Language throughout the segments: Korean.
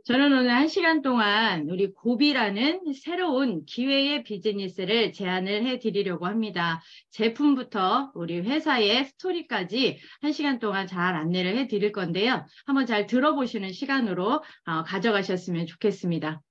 저는 오늘 1시간 동안 우리 고비라는 새로운 기회의 비즈니스를 제안을 해드리려고 합니다. 제품부터 우리 회사의 스토리까지 1시간 동안 잘 안내를 해드릴 건데요. 한번 잘 들어보시는 시간으로 가져가셨으면 좋겠습니다.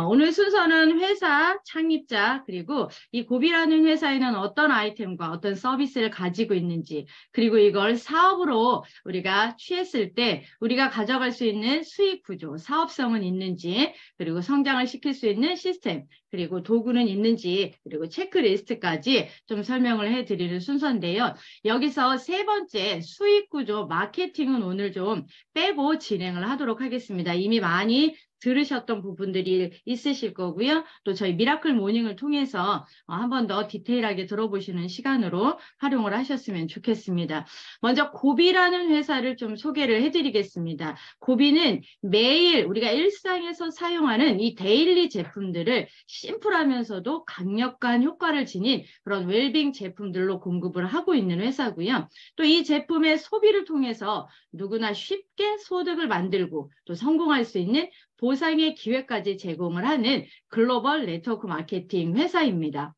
오늘 순서는 회사 창립자, 그리고 이 고비라는 회사에는 어떤 아이템과 어떤 서비스를 가지고 있는지, 그리고 이걸 사업으로 우리가 취했을 때 우리가 가져갈 수 있는 수익 구조, 사업성은 있는지, 그리고 성장을 시킬 수 있는 시스템, 그리고 도구는 있는지, 그리고 체크리스트까지 좀 설명을 해드리는 순서인데요. 여기서 세 번째 수익 구조, 마케팅은 오늘 좀 빼고 진행을 하도록 하겠습니다. 이미 많이 들으셨던 부분들이 있으실 거고요. 또 저희 미라클 모닝을 통해서 한 번 더 디테일하게 들어보시는 시간으로 활용을 하셨으면 좋겠습니다. 먼저 고비라는 회사를 좀 소개를 해드리겠습니다. 고비는 매일 우리가 일상에서 사용하는 이 데일리 제품들을 심플하면서도 강력한 효과를 지닌 그런 웰빙 제품들로 공급을 하고 있는 회사고요. 또 이 제품의 소비를 통해서 누구나 쉽게 소득을 만들고 또 성공할 수 있는 보상의 기회까지 제공을 하는 글로벌 네트워크 마케팅 회사입니다.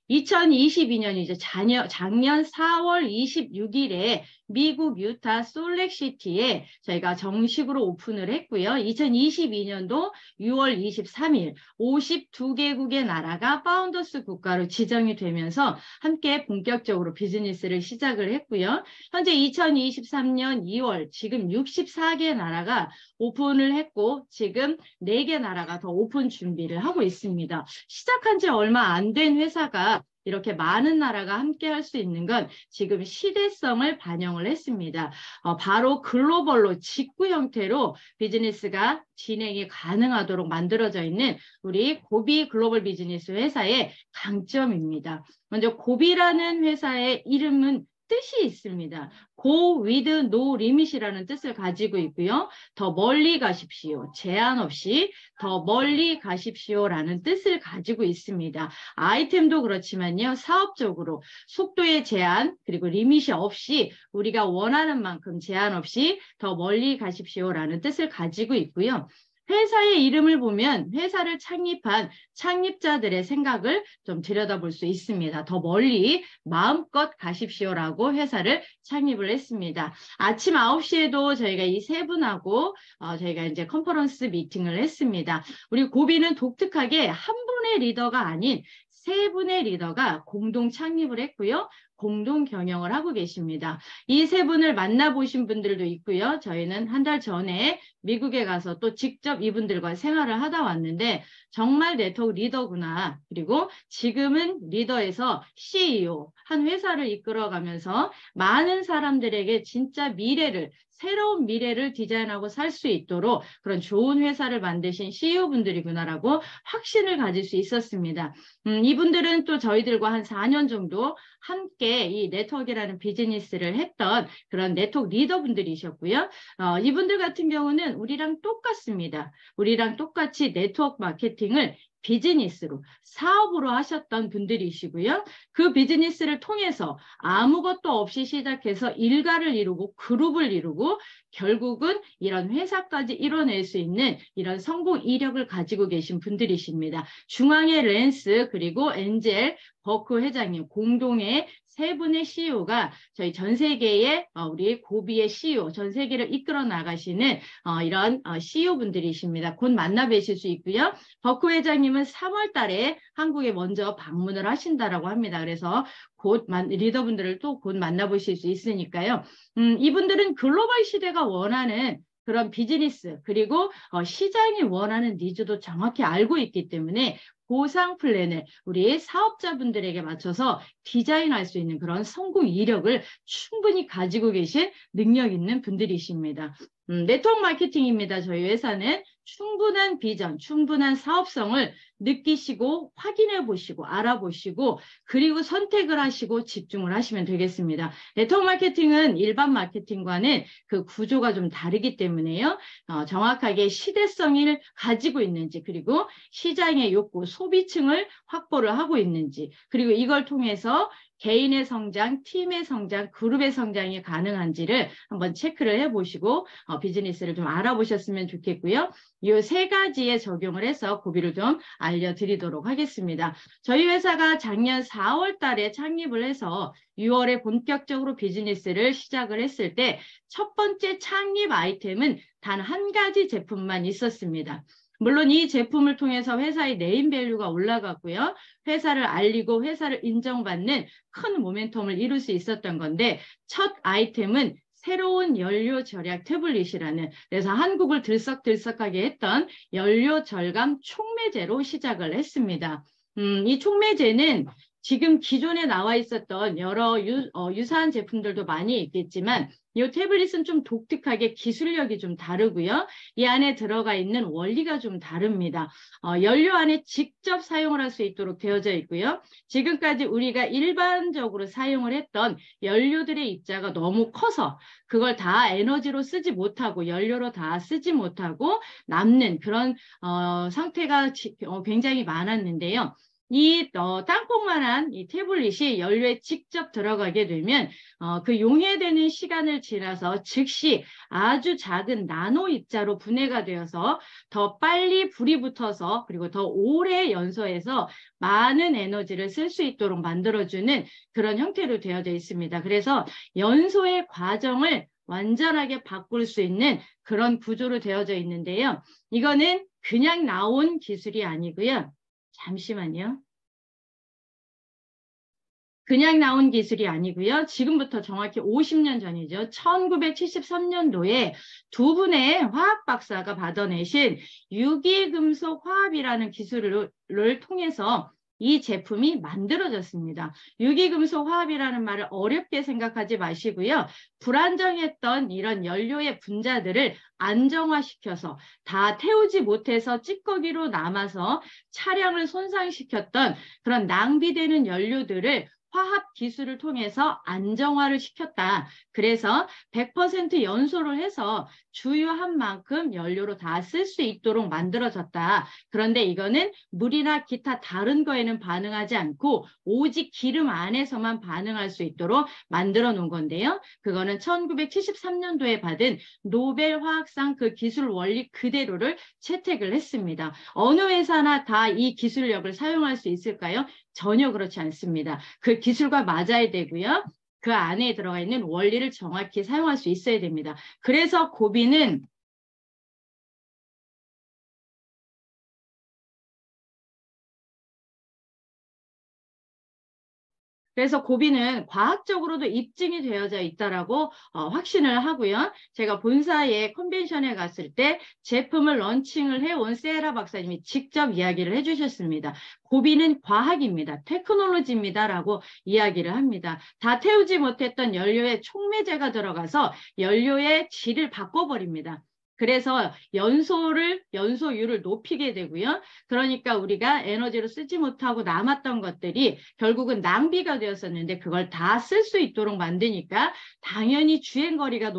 2022년이죠. 작년 4월 26일에 미국 유타 솔렉시티에 저희가 정식으로 오픈을 했고요. 2022년도 6월 23일 52개국의 나라가 파운더스 국가로 지정이 되면서 함께 본격적으로 비즈니스를 시작을 했고요. 현재 2023년 2월 지금 64개 나라가 오픈을 했고 지금 4개 나라가 더 오픈 준비를 하고 있습니다. 시작한 지 얼마 안 된 회사가 이렇게 많은 나라가 함께 할 수 있는 건 지금 시대성을 반영을 했습니다. 바로 글로벌로 직구 형태로 비즈니스가 진행이 가능하도록 만들어져 있는 우리 고비 글로벌 비즈니스 회사의 강점입니다. 먼저 고비라는 회사의 이름은 뜻이 있습니다. Go with no limit이라는 뜻을 가지고 있고요. 더 멀리 가십시오. 제한 없이 더 멀리 가십시오라는 뜻을 가지고 있습니다. 아이템도 그렇지만요. 사업적으로 속도의 제한 그리고 리밋이 없이 우리가 원하는 만큼 제한 없이 더 멀리 가십시오라는 뜻을 가지고 있고요. 회사의 이름을 보면 회사를 창립한 창립자들의 생각을 좀 들여다볼 수 있습니다. 더 멀리 마음껏 가십시오라고 회사를 창립을 했습니다. 아침 9시에도 저희가 이 세 분하고 저희가 이제 컨퍼런스 미팅을 했습니다. 우리 고비는 독특하게 한 분의 리더가 아닌 세 분의 리더가 공동 창립을 했고요. 공동 경영을 하고 계십니다. 이 세 분을 만나보신 분들도 있고요. 저희는 한 달 전에 미국에 가서 또 직접 이분들과 생활을 하다 왔는데 정말 네트워크 리더구나. 그리고 지금은 리더에서 CEO, 한 회사를 이끌어가면서 많은 사람들에게 진짜 미래를 새로운 미래를 디자인하고 살 수 있도록 그런 좋은 회사를 만드신 CEO분들이구나라고 확신을 가질 수 있었습니다. 이분들은 또 저희들과 한 4년 정도 함께 이 네트워크라는 비즈니스를 했던 그런 네트워크 리더분들이셨고요. 이분들 같은 경우는 우리랑 똑같습니다. 우리랑 똑같이 네트워크 마케팅을 비즈니스로, 사업으로 하셨던 분들이시고요. 그 비즈니스를 통해서 아무것도 없이 시작해서 일가를 이루고 그룹을 이루고 결국은 이런 회사까지 이뤄낼 수 있는 이런 성공 이력을 가지고 계신 분들이십니다. 중앙의 랜스 그리고 엔젤 버크 회장님 공동의 세 분의 CEO가 저희 전 세계의 우리 고비의 CEO, 전 세계를 이끌어 나가시는 이런 CEO분들이십니다. 곧 만나 뵈실 수 있고요. 버크 회장님은 3월 달에 한국에 먼저 방문을 하신다라고 합니다. 그래서 곧 리더분들을 또 곧 만나보실 수 있으니까요. 이분들은 글로벌 시대가 원하는 그런 비즈니스 그리고 시장이 원하는 니즈도 정확히 알고 있기 때문에 보상 플랜을 우리 사업자분들에게 맞춰서 디자인할 수 있는 그런 성공 이력을 충분히 가지고 계신 능력 있는 분들이십니다. 네트워크 마케팅입니다. 저희 회사는 충분한 비전, 충분한 사업성을 느끼시고 확인해 보시고 알아보시고 그리고 선택을 하시고 집중을 하시면 되겠습니다. 네트워크 마케팅은 일반 마케팅과는 그 구조가 좀 다르기 때문에요. 정확하게 시대성을 가지고 있는지 그리고 시장의 욕구, 소비층을 확보를 하고 있는지 그리고 이걸 통해서 개인의 성장, 팀의 성장, 그룹의 성장이 가능한지를 한번 체크를 해보시고 비즈니스를 좀 알아보셨으면 좋겠고요. 이 세 가지에 적용을 해서 고비를 좀 알려드리도록 하겠습니다. 저희 회사가 작년 4월 달에 창립을 해서 6월에 본격적으로 비즈니스를 시작을 했을 때 첫 번째 창립 아이템은 단 한 가지 제품만 있었습니다. 물론 이 제품을 통해서 회사의 네임밸류가 올라갔고요. 회사를 알리고 회사를 인정받는 큰 모멘텀을 이룰 수 있었던 건데 첫 아이템은 새로운 연료 절약 태블릿이라는, 그래서 한국을 들썩들썩하게 했던 연료 절감 촉매제로 시작을 했습니다. 이 촉매제는 지금 기존에 나와 있었던 여러 유사한 제품들도 많이 있겠지만 이 태블릿은 좀 독특하게 기술력이 좀 다르고요. 이 안에 들어가 있는 원리가 좀 다릅니다. 연료 안에 직접 사용을 할 수 있도록 되어져 있고요. 지금까지 우리가 일반적으로 사용을 했던 연료들의 입자가 너무 커서 그걸 다 에너지로 쓰지 못하고 연료로 다 쓰지 못하고 남는 그런 상태가 굉장히 많았는데요. 이 땅콩만한 이 태블릿이 연료에 직접 들어가게 되면 그 용해되는 시간을 지나서 즉시 아주 작은 나노 입자로 분해가 되어서 더 빨리 불이 붙어서 그리고 더 오래 연소해서 많은 에너지를 쓸 수 있도록 만들어주는 그런 형태로 되어져 있습니다. 그래서 연소의 과정을 완전하게 바꿀 수 있는 그런 구조로 되어져 있는데요. 이거는 그냥 나온 기술이 아니고요. 잠시만요. 그냥 나온 기술이 아니고요. 지금부터 정확히 50년 전이죠. 1973년도에 두 분의 화학 박사가 받아내신 유기금속 화합이라는 기술을 통해서 이 제품이 만들어졌습니다. 유기금속 화합이라는 말을 어렵게 생각하지 마시고요. 불안정했던 이런 연료의 분자들을 안정화시켜서 다 태우지 못해서 찌꺼기로 남아서 차량을 손상시켰던 그런 낭비되는 연료들을 화합 기술을 통해서 안정화를 시켰다. 그래서 100% 연소를 해서 주유한 만큼 연료로 다 쓸 수 있도록 만들어졌다. 그런데 이거는 물이나 기타 다른 거에는 반응하지 않고 오직 기름 안에서만 반응할 수 있도록 만들어 놓은 건데요. 그거는 1973년도에 받은 노벨 화학상 그 기술 원리 그대로를 채택을 했습니다. 어느 회사나 다 이 기술력을 사용할 수 있을까요? 전혀 그렇지 않습니다. 그 기술과 맞아야 되고요. 그 안에 들어가 있는 원리를 정확히 사용할 수 있어야 됩니다. 그래서 고비는 과학적으로도 입증이 되어져 있다라고 확신을 하고요. 제가 본사의 컨벤션에 갔을 때 제품을 런칭을 해온 세라 박사님이 직접 이야기를 해주셨습니다. 고비는 과학입니다. 테크놀로지입니다라고 이야기를 합니다. 다 태우지 못했던 연료에 촉매제가 들어가서 연료의 질을 바꿔버립니다. 그래서 연소율을 높이게 되고요. 그러니까 우리가 에너지로 쓰지 못하고 남았던 것들이 결국은 낭비가 되었었는데 그걸 다 쓸 수 있도록 만드니까 당연히 주행거리가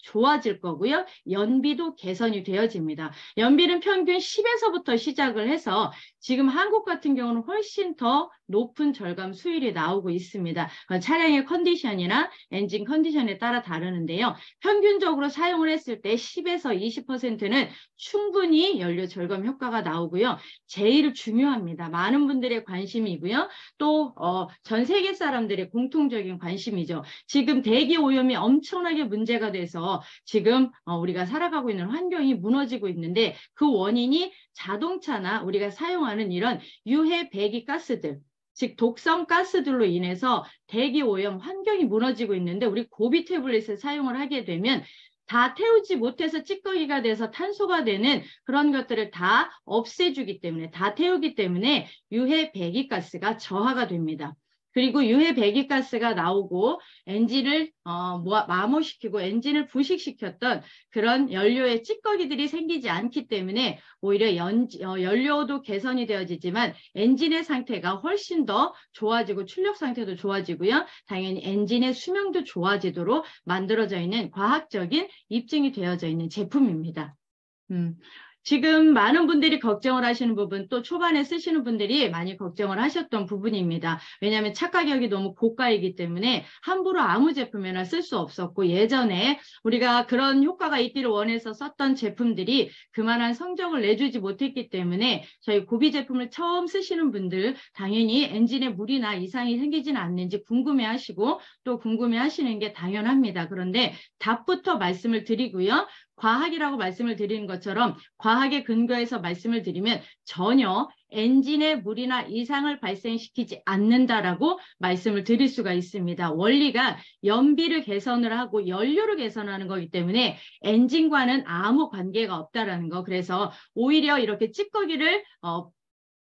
좋아질 거고요. 연비도 개선이 되어집니다. 연비는 평균 10에서부터 시작을 해서 지금 한국 같은 경우는 훨씬 더 높은 절감 수율이 나오고 있습니다. 차량의 컨디션이나 엔진 컨디션에 따라 다르는데요. 평균적으로 사용을 했을 때 10에서 20%는 충분히 연료 절감 효과가 나오고요. 제일 중요합니다. 많은 분들의 관심이고요. 또 전 세계 사람들의 공통적인 관심이죠. 지금 대기 오염이 엄청나게 문제가 돼서 지금 우리가 살아가고 있는 환경이 무너지고 있는데 그 원인이 자동차나 우리가 사용하는 이런 유해 배기 가스들, 즉 독성 가스들로 인해서 대기 오염 환경이 무너지고 있는데 우리 고비 태블릿을 사용을 하게 되면 다 태우지 못해서 찌꺼기가 돼서 탄소가 되는 그런 것들을 다 없애주기 때문에, 다 태우기 때문에 유해 배기가스가 저하가 됩니다. 그리고 유해 배기가스가 나오고 엔진을 마모시키고 엔진을 부식시켰던 그런 연료의 찌꺼기들이 생기지 않기 때문에 오히려 연료도 개선이 되어지지만 엔진의 상태가 훨씬 더 좋아지고 출력 상태도 좋아지고요. 당연히 엔진의 수명도 좋아지도록 만들어져 있는 과학적인 입증이 되어져 있는 제품입니다. 지금 많은 분들이 걱정을 하시는 부분, 또 초반에 쓰시는 분들이 많이 걱정을 하셨던 부분입니다. 왜냐하면 착가격이 너무 고가이기 때문에 함부로 아무 제품에나 쓸 수 없었고, 예전에 우리가 그런 효과가 있기를 원해서 썼던 제품들이 그만한 성적을 내주지 못했기 때문에 저희 고비 제품을 처음 쓰시는 분들 당연히 엔진에 물이나 이상이 생기지는 않는지 궁금해하시고 또 궁금해하시는 게 당연합니다. 그런데 답부터 말씀을 드리고요. 과학이라고 말씀을 드리는 것처럼 과학에 근거해서 말씀을 드리면 전혀 엔진에 물이나 이상을 발생시키지 않는다라고 말씀을 드릴 수가 있습니다. 원리가 연비를 개선을 하고 연료를 개선하는 거기 때문에 엔진과는 아무 관계가 없다라는 거. 그래서 오히려 이렇게 찌꺼기를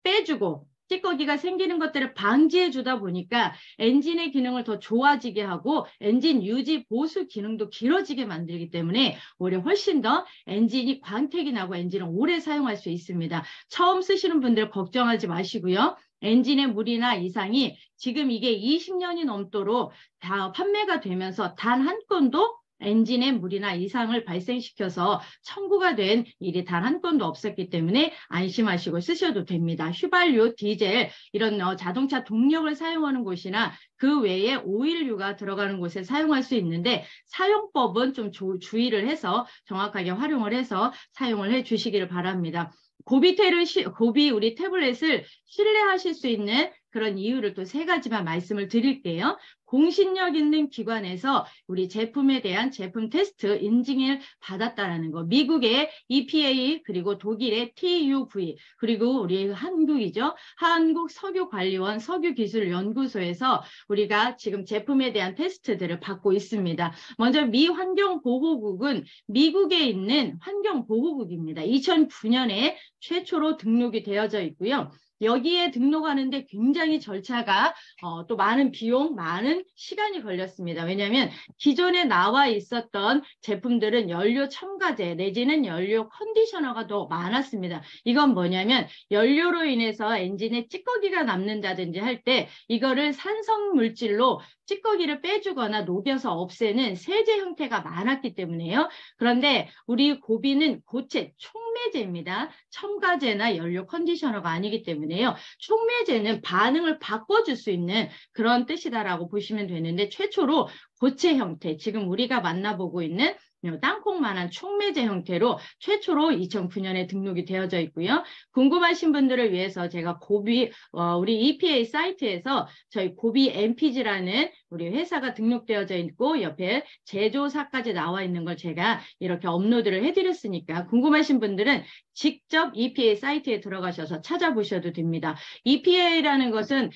빼주고 찌꺼기가 생기는 것들을 방지해 주다 보니까 엔진의 기능을 더 좋아지게 하고 엔진 유지 보수 기능도 길어지게 만들기 때문에 오히려 훨씬 더 엔진이 광택이 나고 엔진을 오래 사용할 수 있습니다. 처음 쓰시는 분들 걱정하지 마시고요. 엔진의 물이나 이상이 지금 이게 20년이 넘도록 다 판매가 되면서 단 한 건도 엔진에 물이나 이상을 발생시켜서 청구가 된 일이 단 한 건도 없었기 때문에 안심하시고 쓰셔도 됩니다. 휘발유, 디젤 이런 자동차 동력을 사용하는 곳이나 그 외에 오일류가 들어가는 곳에 사용할 수 있는데 사용법은 좀 주의를 해서 정확하게 활용을 해서 사용을 해 주시기를 바랍니다. 고비 우리 태블릿을 신뢰하실 수 있는 그런 이유를 또 3가지만 말씀을 드릴게요. 공신력 있는 기관에서 우리 제품에 대한 제품 테스트 인증을 받았다라는 거. 미국의 EPA 그리고 독일의 TÜV 그리고 우리 한국이죠. 한국석유관리원 석유기술연구소에서 우리가 지금 제품에 대한 테스트들을 받고 있습니다. 먼저 미 환경보호국은 미국에 있는 환경보호국입니다. 2009년에 최초로 등록이 되어져 있고요. 여기에 등록하는데 굉장히 절차가 또 많은 비용, 많은 시간이 걸렸습니다. 왜냐하면 기존에 나와 있었던 제품들은 연료 첨가제 내지는 연료 컨디셔너가 더 많았습니다. 이건 뭐냐면 연료로 인해서 엔진에 찌꺼기가 남는다든지 할 때 이거를 산성 물질로 찌꺼기를 빼주거나 녹여서 없애는 세제 형태가 많았기 때문에요. 그런데 우리 고비는 고체, 촉매제입니다. 첨가제나 연료 컨디셔너가 아니기 때문에요. 촉매제는 반응을 바꿔줄 수 있는 그런 뜻이다라고 보시면 되는데 최초로 고체 형태, 지금 우리가 만나보고 있는 땅콩만한 촉매제 형태로 최초로 2009년에 등록이 되어져 있고요. 궁금하신 분들을 위해서 제가 우리 EPA 사이트에서 저희 고비 MPG라는 우리 회사가 등록되어져 있고 옆에 제조사까지 나와 있는 걸 제가 이렇게 업로드를 해드렸으니까 궁금하신 분들은 직접 EPA 사이트에 들어가셔서 찾아보셔도 됩니다. EPA라는 것은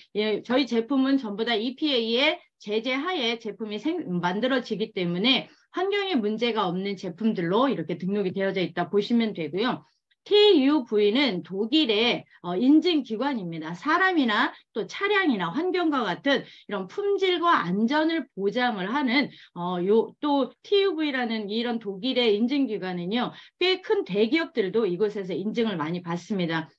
저희 제품은 전부 다 EPA의 제재 하에 제품이 만들어지기 때문에 환경에 문제가 없는 제품들로 이렇게 등록이 되어져 있다 보시면 되고요. TÜV는 독일의 인증기관입니다. 사람이나 또 차량이나 환경과 같은 이런 품질과 안전을 보장을 하는 또 TÜV라는 이런 독일의 인증기관은요. 꽤 큰 대기업들도 이곳에서 인증을 많이 받습니다.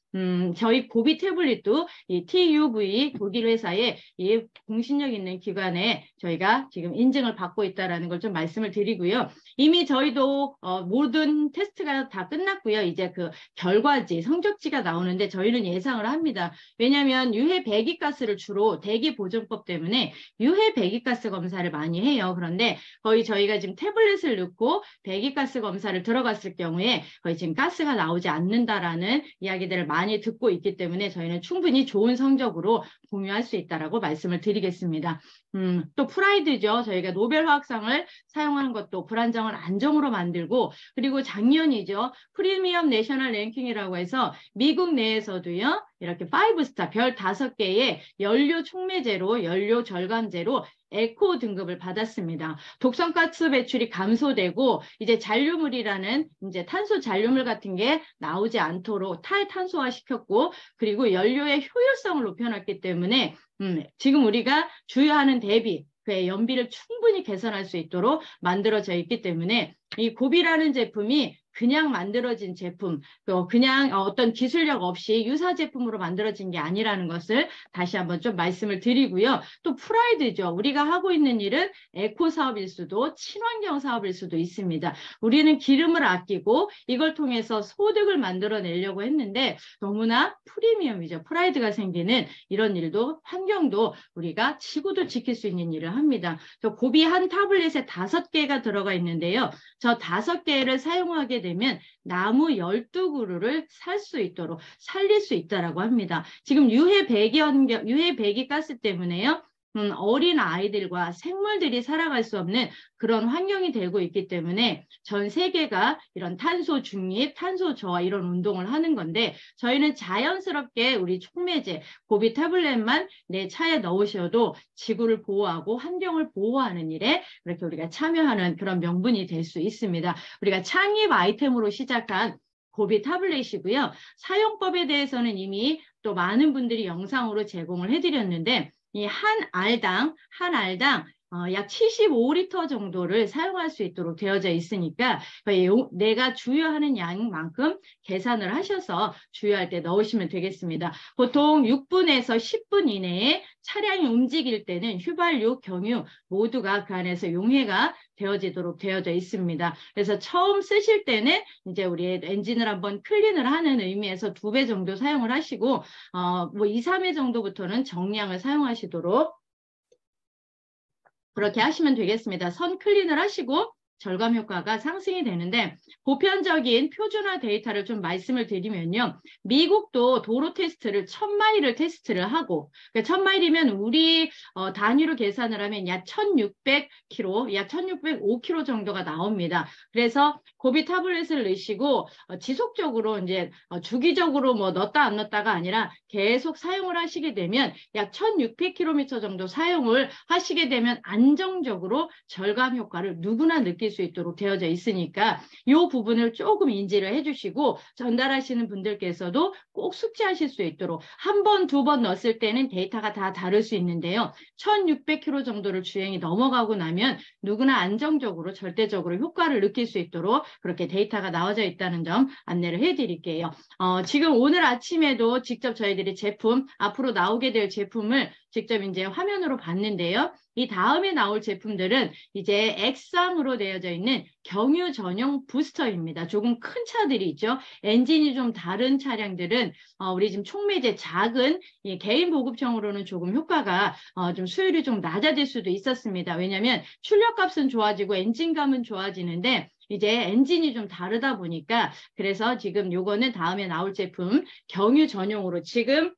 저희 고비 태블릿도 이 TÜV 독일 회사의 이 공신력 있는 기관에 저희가 지금 인증을 받고 있다는 걸 좀 말씀을 드리고요. 이미 저희도 모든 테스트가 다 끝났고요. 이제 그 결과지, 성적지가 나오는데 저희는 예상을 합니다. 왜냐하면 유해 배기가스를 주로 대기보존법 때문에 유해 배기가스 검사를 많이 해요. 그런데 거의 저희가 지금 태블릿을 넣고 배기가스 검사를 들어갔을 경우에 거의 지금 가스가 나오지 않는다라는 이야기들을 많이 듣고 있기 때문에 저희는 충분히 좋은 성적으로 공유할 수 있다라고 말씀을 드리겠습니다. 또 프라이드죠. 저희가 노벨 화학상을 사용하는 것도 불안정을 안정으로 만들고 그리고 작년이죠. 프리미엄 내셔널 랭킹이라고 해서 미국 내에서도요. 이렇게 5스타 별 5개의 연료 촉매제로 연료 절감제로 에코 등급을 받았습니다. 독성가스 배출이 감소되고 이제 잔류물이라는 이제 탄소 잔류물 같은 게 나오지 않도록 탈탄소화 시켰고 그리고 연료의 효율성을 높여놨기 때문에 지금 우리가 주요하는 대비 그의 연비를 충분히 개선할 수 있도록 만들어져 있기 때문에 이 고비라는 제품이 그냥 만들어진 제품, 그냥 어떤 기술력 없이 유사 제품으로 만들어진 게 아니라는 것을 다시 한번 좀 말씀을 드리고요. 또 프라이드죠. 우리가 하고 있는 일은 에코 사업일 수도 친환경 사업일 수도 있습니다. 우리는 기름을 아끼고 이걸 통해서 소득을 만들어내려고 했는데 너무나 프리미엄이죠. 프라이드가 생기는 이런 일도 환경도 우리가 지구도 지킬 수 있는 일을 합니다. 고비 한 타블렛에 5개가 들어가 있는데요. 저 5개를 사용하게 되면 나무 12그루를 살 수 있도록 살릴 수 있다라고 합니다. 지금 유해 배기 가스 때문에요. 어린 아이들과 생물들이 살아갈 수 없는 그런 환경이 되고 있기 때문에 전 세계가 이런 탄소 중립, 탄소 저하 이런 운동을 하는 건데 저희는 자연스럽게 우리 촉매제, 고비 태블릿만 내 차에 넣으셔도 지구를 보호하고 환경을 보호하는 일에 그렇게 우리가 참여하는 그런 명분이 될 수 있습니다. 우리가 창립 아이템으로 시작한 고비 타블렛이고요. 사용법에 대해서는 이미 또 많은 분들이 영상으로 제공을 해드렸는데 이 한 알당 약 75리터 정도를 사용할 수 있도록 되어져 있으니까 내가 주유하는 양만큼 계산을 하셔서 주유할 때 넣으시면 되겠습니다. 보통 6분에서 10분 이내에 차량이 움직일 때는 휘발유, 경유 모두가 그 안에서 용해가 되어지도록 되어져 있습니다. 그래서 처음 쓰실 때는 이제 우리 엔진을 한번 클린을 하는 의미에서 2배 정도 사용을 하시고 뭐 2, 3회 정도부터는 정량을 사용하시도록 그렇게 하시면 되겠습니다. 선 클린을 하시고 절감 효과가 상승이 되는데 보편적인 표준화 데이터를 좀 말씀을 드리면요. 미국도 도로 테스트를 1000마일을 테스트를 하고 1000마일이면 우리 단위로 계산을 하면 약 1600km, 약 1605km 정도가 나옵니다. 그래서 고비 타블렛을 넣으시고 지속적으로 이제 주기적으로 뭐 넣었다 안 넣었다가 아니라 계속 사용을 하시게 되면 약 1600km 정도 사용을 하시게 되면 안정적으로 절감 효과를 누구나 느낄 수 있도록 되어져 있으니까 이 부분을 조금 인지를 해주시고 전달하시는 분들께서도 꼭 숙지하실 수 있도록 한 번, 2번 넣었을 때는 데이터가 다 다를 수 있는데요. 1600km 정도를 주행이 넘어가고 나면 누구나 안정적으로 절대적으로 효과를 느낄 수 있도록 그렇게 데이터가 나와져 있다는 점 안내를 해드릴게요. 지금 오늘 아침에도 직접 저희들이 제품, 앞으로 나오게 될 제품을 직접 이제 화면으로 봤는데요. 이 다음에 나올 제품들은 이제 액상으로 되어져 있는 경유 전용 부스터입니다. 조금 큰 차들이 있죠. 엔진이 좀 다른 차량들은 우리 지금 촉매제 작은 개인 보급형으로는 조금 효과가 좀 수율이 좀 낮아질 수도 있었습니다. 왜냐하면 출력값은 좋아지고 엔진감은 좋아지는데 이제 엔진이 좀 다르다 보니까 그래서 지금 요거는 다음에 나올 제품 경유 전용으로 지금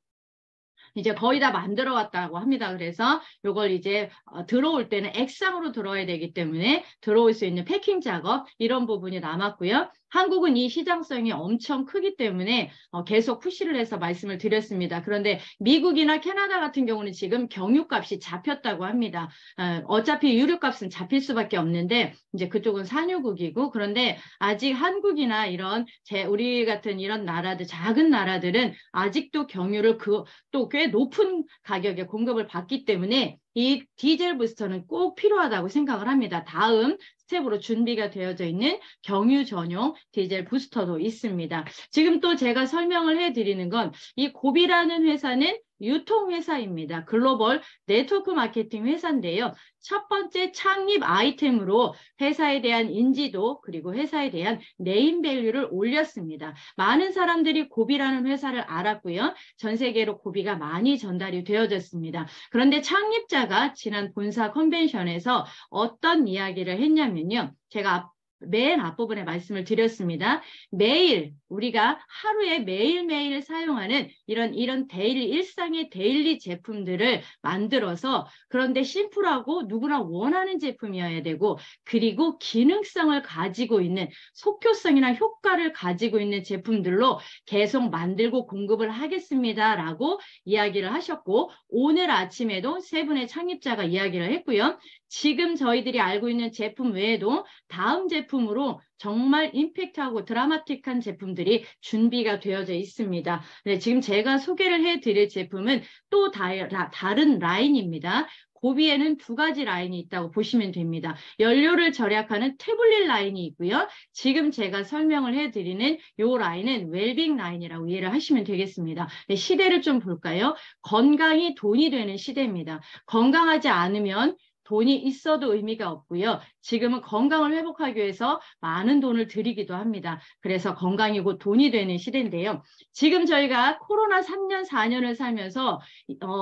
이제 거의 다 만들어 왔다고 합니다. 그래서 이걸 이제 들어올 때는 액상으로 들어와야 되기 때문에 들어올 수 있는 패킹 작업 이런 부분이 남았고요. 한국은 이 시장성이 엄청 크기 때문에 계속 푸시를 해서 말씀을 드렸습니다. 그런데 미국이나 캐나다 같은 경우는 지금 경유값이 잡혔다고 합니다. 어차피 유류값은 잡힐 수밖에 없는데 이제 그쪽은 산유국이고 그런데 아직 한국이나 이런 우리 같은 이런 나라들 작은 나라들은 아직도 경유를 또 꽤 높은 가격에 공급을 받기 때문에 이 디젤 부스터는 꼭 필요하다고 생각을 합니다. 다음 스텝으로 준비가 되어져 있는 경유 전용 디젤 부스터도 있습니다. 지금 또 제가 설명을 해드리는 건 이 고비라는 회사는 유통회사입니다. 글로벌 네트워크 마케팅 회사인데요. 첫 번째 창립 아이템으로 회사에 대한 인지도 그리고 회사에 대한 네임밸류를 올렸습니다. 많은 사람들이 고비라는 회사를 알았고요. 전 세계로 고비가 많이 전달이 되어졌습니다. 그런데 창립자가 지난 본사 컨벤션에서 어떤 이야기를 했냐면요. 제가 맨 앞부분에 말씀을 드렸습니다. 매일 우리가 하루에 매일매일 사용하는 이런 데일리 일상의 데일리 제품들을 만들어서 그런데 심플하고 누구나 원하는 제품이어야 되고 그리고 기능성을 가지고 있는 속효성이나 효과를 가지고 있는 제품들로 계속 만들고 공급을 하겠습니다라고 이야기를 하셨고 오늘 아침에도 세 분의 창립자가 이야기를 했고요. 지금 저희들이 알고 있는 제품 외에도 다음 제품으로 정말 임팩트하고 드라마틱한 제품들이 준비가 되어져 있습니다. 네, 지금 제가 소개를 해드릴 제품은 또 다른 라인입니다. 고비에는 두 가지 라인이 있다고 보시면 됩니다. 연료를 절약하는 태블릿 라인이 있고요. 지금 제가 설명을 해드리는 이 라인은 웰빙 라인이라고 이해를 하시면 되겠습니다. 네, 시대를 좀 볼까요? 건강이 돈이 되는 시대입니다. 건강하지 않으면 돈이 있어도 의미가 없고요. 지금은 건강을 회복하기 위해서 많은 돈을 들이기도 합니다. 그래서 건강이 곧 돈이 되는 시대인데요. 지금 저희가 코로나 3년, 4년을 살면서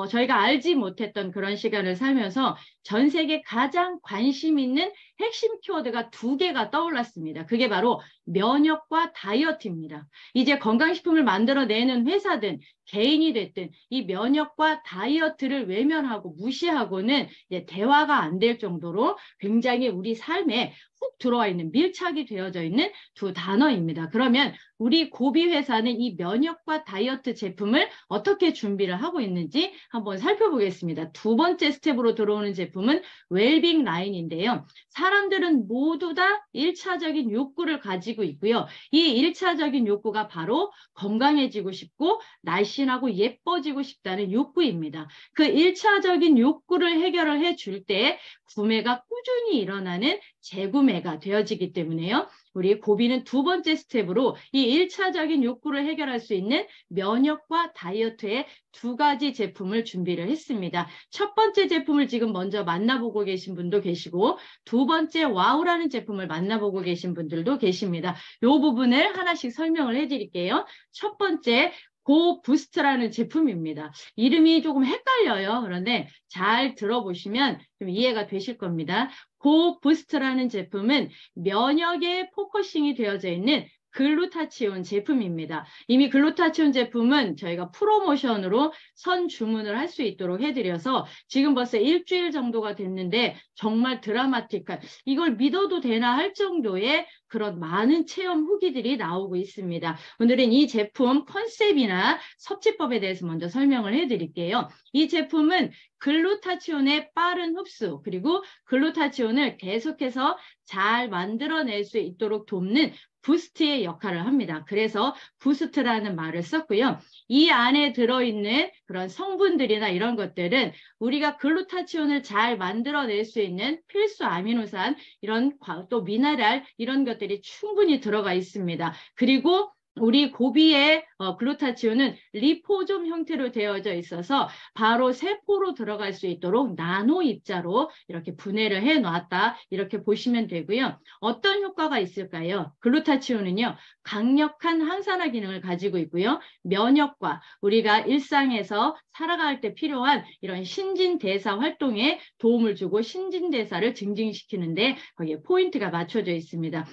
저희가 알지 못했던 그런 시간을 살면서 전 세계 가장 관심 있는 핵심 키워드가 두 개가 떠올랐습니다. 그게 바로 면역과 다이어트입니다. 이제 건강식품을 만들어내는 회사든 개인이 됐든 이 면역과 다이어트를 외면하고 무시하고는 이제 대화가 안 될 정도로 굉장히 우리 삶에 훅 들어와 있는 밀착이 되어져 있는 두 단어입니다. 그러면 우리 고비 회사는 이 면역과 다이어트 제품을 어떻게 준비를 하고 있는지 한번 살펴보겠습니다. 두 번째 스텝으로 들어오는 제품은 웰빙 라인인데요. 사람들은 모두 다 1차적인 욕구를 가지고 있고요. 이 1차적인 욕구가 바로 건강해지고 싶고 날씬하고 예뻐지고 싶다는 욕구입니다. 그 1차적인 욕구를 해결을 해줄 때 구매가 꾸준히 일어나는 재구매가 되어지기 때문에요. 우리 고비는 두 번째 스텝으로 이 1차적인 욕구를 해결할 수 있는 면역과 다이어트의 두 가지 제품을 준비를 했습니다. 첫 번째 제품을 지금 먼저 만나보고 계신 분도 계시고 두 번째 와우라는 제품을 만나보고 계신 분들도 계십니다. 이 부분을 하나씩 설명을 해드릴게요. 첫 번째 고 부스트라는 제품입니다. 이름이 조금 헷갈려요. 그런데 잘 들어보시면 좀 이해가 되실 겁니다. 고 부스트라는 제품은 면역에 포커싱이 되어져 있는 글루타치온 제품입니다. 이미 글루타치온 제품은 저희가 프로모션으로 선 주문을 할 수 있도록 해드려서 지금 벌써 일주일 정도가 됐는데 정말 드라마틱한 이걸 믿어도 되나 할 정도의 그런 많은 체험 후기들이 나오고 있습니다. 오늘은 이 제품 컨셉이나 섭취법에 대해서 먼저 설명을 해드릴게요. 이 제품은 글루타치온의 빠른 흡수 그리고 글루타치온을 계속해서 잘 만들어낼 수 있도록 돕는 부스트의 역할을 합니다. 그래서 부스트라는 말을 썼고요. 이 안에 들어있는 그런 성분들이나 이런 것들은 우리가 글루타치온을 잘 만들어낼 수 있는 필수 아미노산 이런 또 미네랄 이런 것들이 충분히 들어가 있습니다. 그리고 우리 고비의 글루타치온은 리포솜 형태로 되어져 있어서 바로 세포로 들어갈 수 있도록 나노 입자로 이렇게 분해를 해놨다 이렇게 보시면 되고요. 어떤 효과가 있을까요? 글루타치온은요. 강력한 항산화 기능을 가지고 있고요. 면역과 우리가 일상에서 살아갈 때 필요한 이런 신진대사 활동에 도움을 주고 신진대사를 증진시키는데 거기에 포인트가 맞춰져 있습니다.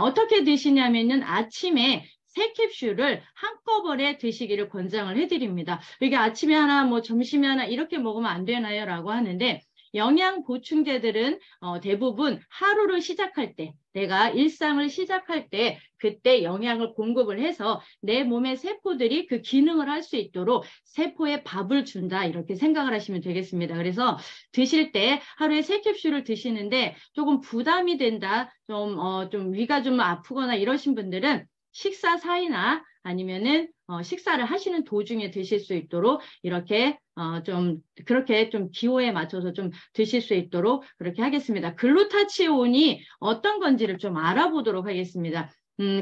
어떻게 드시냐면은 아침에 3캡슐을 한꺼번에 드시기를 권장을 해드립니다. 이게 아침에 하나, 뭐 점심에 하나 이렇게 먹으면 안 되나요? 라고 하는데 영양 보충제들은 대부분 하루를 시작할 때, 내가 일상을 시작할 때 그때 영양을 공급을 해서 내 몸의 세포들이 그 기능을 할 수 있도록 세포에 밥을 준다 이렇게 생각을 하시면 되겠습니다. 그래서 드실 때 하루에 3캡슐을 드시는데 조금 부담이 된다, 좀 위가 좀 아프거나 이러신 분들은 식사 사이나 아니면은 식사를 하시는 도중에 드실 수 있도록 이렇게 그렇게 좀 기호에 맞춰서 좀 드실 수 있도록 그렇게 하겠습니다. 글루타치온이 어떤 건지를 좀 알아보도록 하겠습니다.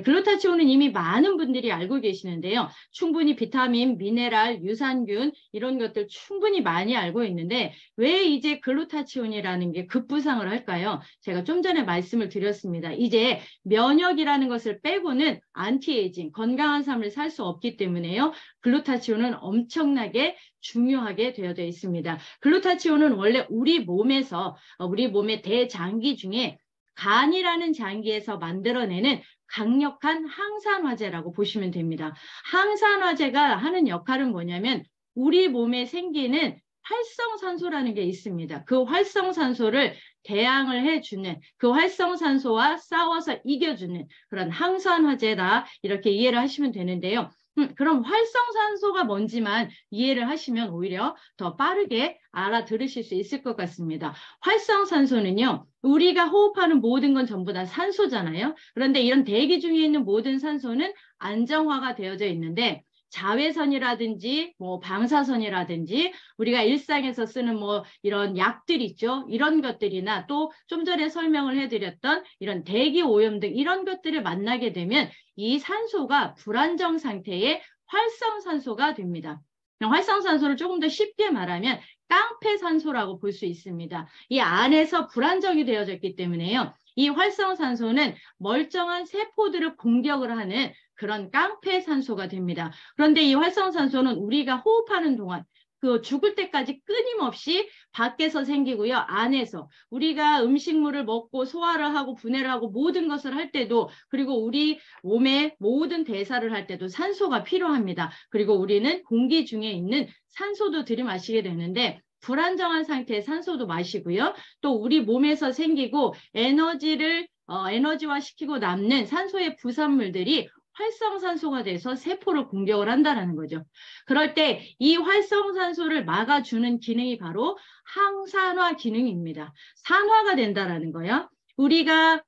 글루타치온은 이미 많은 분들이 알고 계시는데요. 충분히 비타민, 미네랄, 유산균 이런 것들 충분히 많이 알고 있는데 왜 이제 글루타치온이라는 게 급부상을 할까요? 제가 좀 전에 말씀을 드렸습니다. 이제 면역이라는 것을 빼고는 안티에이징, 건강한 삶을 살 수 없기 때문에요. 글루타치온은 엄청나게 중요하게 되어져 있습니다. 글루타치온은 원래 우리 몸의 대장기 중에 간이라는 장기에서 만들어내는 강력한 항산화제라고 보시면 됩니다. 항산화제가 하는 역할은 뭐냐면 우리 몸에 생기는 활성산소라는 게 있습니다. 그 활성산소를 대항을 해주는 그 활성산소와 싸워서 이겨주는 그런 항산화제다 이렇게 이해를 하시면 되는데요. 그럼 활성산소가 뭔지만 이해를 하시면 오히려 더 빠르게 알아들으실 수 있을 것 같습니다. 활성산소는요. 우리가 호흡하는 모든 건 전부 다 산소잖아요. 그런데 이런 대기 중에 있는 모든 산소는 안정화가 되어져 있는데 자외선이라든지 뭐 방사선이라든지 우리가 일상에서 쓰는 뭐 이런 약들 있죠. 이런 것들이나 또 좀 전에 설명을 해드렸던 이런 대기 오염 등 이런 것들을 만나게 되면 이 산소가 불안정 상태의 활성산소가 됩니다. 활성산소를 조금 더 쉽게 말하면 깡패산소라고 볼 수 있습니다. 이 안에서 불안정이 되어졌기 때문에요. 이 활성산소는 멀쩡한 세포들을 공격을 하는 그런 깡패산소가 됩니다. 그런데 이 활성산소는 우리가 호흡하는 동안 그 죽을 때까지 끊임없이 밖에서 생기고요. 안에서 우리가 음식물을 먹고 소화를 하고 분해를 하고 모든 것을 할 때도 그리고 우리 몸의 모든 대사를 할 때도 산소가 필요합니다. 그리고 우리는 공기 중에 있는 산소도 들이마시게 되는데 불안정한 상태의 산소도 마시고요. 또 우리 몸에서 생기고 에너지화 시키고 남는 산소의 부산물들이 활성산소가 돼서 세포를 공격을 한다는 거죠. 그럴 때 이 활성산소를 막아주는 기능이 바로 항산화 기능입니다. 산화가 된다는 거예요. 우리가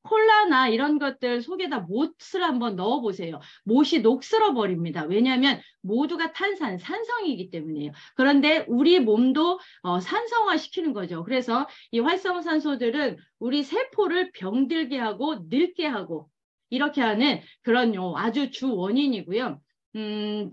콜라나 이런 것들 속에다 못을 한번 넣어보세요. 못이 녹슬어 버립니다. 왜냐하면 모두가 산성이기 때문이에요. 그런데 우리 몸도 산성화 시키는 거죠. 그래서 이 활성산소들은 우리 세포를 병들게 하고 늙게 하고 이렇게 하는 그런 아주 주 원인이고요.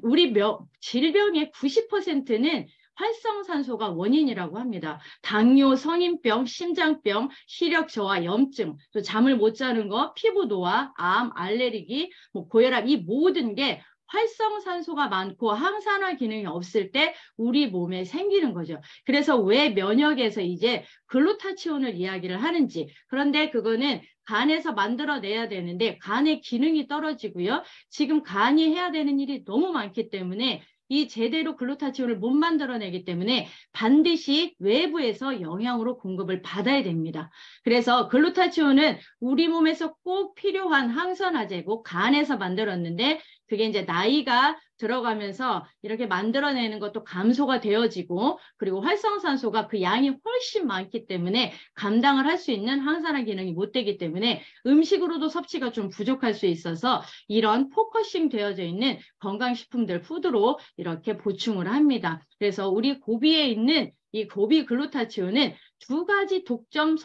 우리 질병의 90%는 활성산소가 원인이라고 합니다. 당뇨, 성인병, 심장병, 시력 저하, 염증, 또 잠을 못 자는 거, 피부 노화, 암, 알레르기, 뭐 고혈압 이 모든 게 활성산소가 많고 항산화 기능이 없을 때 우리 몸에 생기는 거죠. 그래서 왜 면역에서 이제 글루타치온을 이야기를 하는지. 그런데 그거는 간에서 만들어내야 되는데 간의 기능이 떨어지고요. 지금 간이 해야 되는 일이 너무 많기 때문에 이 제대로 글루타치온을 못 만들어내기 때문에 반드시 외부에서 영양으로 공급을 받아야 됩니다. 그래서 글루타치온은 우리 몸에서 꼭 필요한 항산화제고 간에서 만들었는데 그게 이제 나이가 들어가면서 이렇게 만들어내는 것도 감소가 되어지고 그리고 활성산소가 그 양이 훨씬 많기 때문에 감당을 할 수 있는 항산화 기능이 못 되기 때문에 음식으로도 섭취가 좀 부족할 수 있어서 이런 포커싱 되어져 있는 건강식품들 푸드로 이렇게 보충을 합니다. 그래서 우리 고비에 있는 이 고비 글루타치온은 두 가지 독점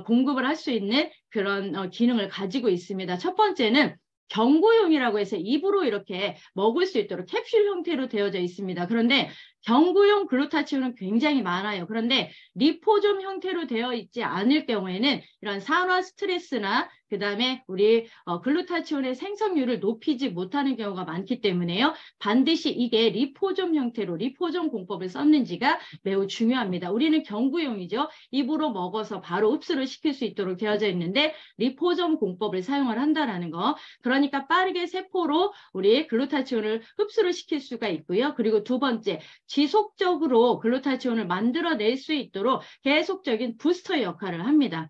공급을 할 수 있는 그런 기능을 가지고 있습니다. 첫 번째는 경구용이라고 해서 입으로 이렇게 먹을 수 있도록 캡슐 형태로 되어져 있습니다. 그런데 경구용 글루타치온은 굉장히 많아요. 그런데 리포좀 형태로 되어 있지 않을 경우에는 이런 산화 스트레스나 그 다음에 우리 글루타치온의 생성률을 높이지 못하는 경우가 많기 때문에요. 반드시 이게 리포좀 형태로 리포좀 공법을 썼는지가 매우 중요합니다. 우리는 경구용이죠. 입으로 먹어서 바로 흡수를 시킬 수 있도록 되어져 있는데 리포점 공법을 사용을 한다는 거. 그러니까 빠르게 세포로 우리 글루타치온을 흡수를 시킬 수가 있고요. 그리고 두 번째, 지속적으로 글루타치온을 만들어낼 수 있도록 계속적인 부스터 역할을 합니다.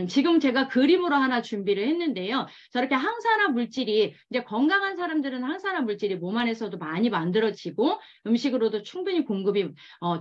지금 제가 그림으로 하나 준비를 했는데요. 저렇게 항산화 물질이 이제 건강한 사람들은 항산화 물질이 몸 안에서도 많이 만들어지고 음식으로도 충분히 공급이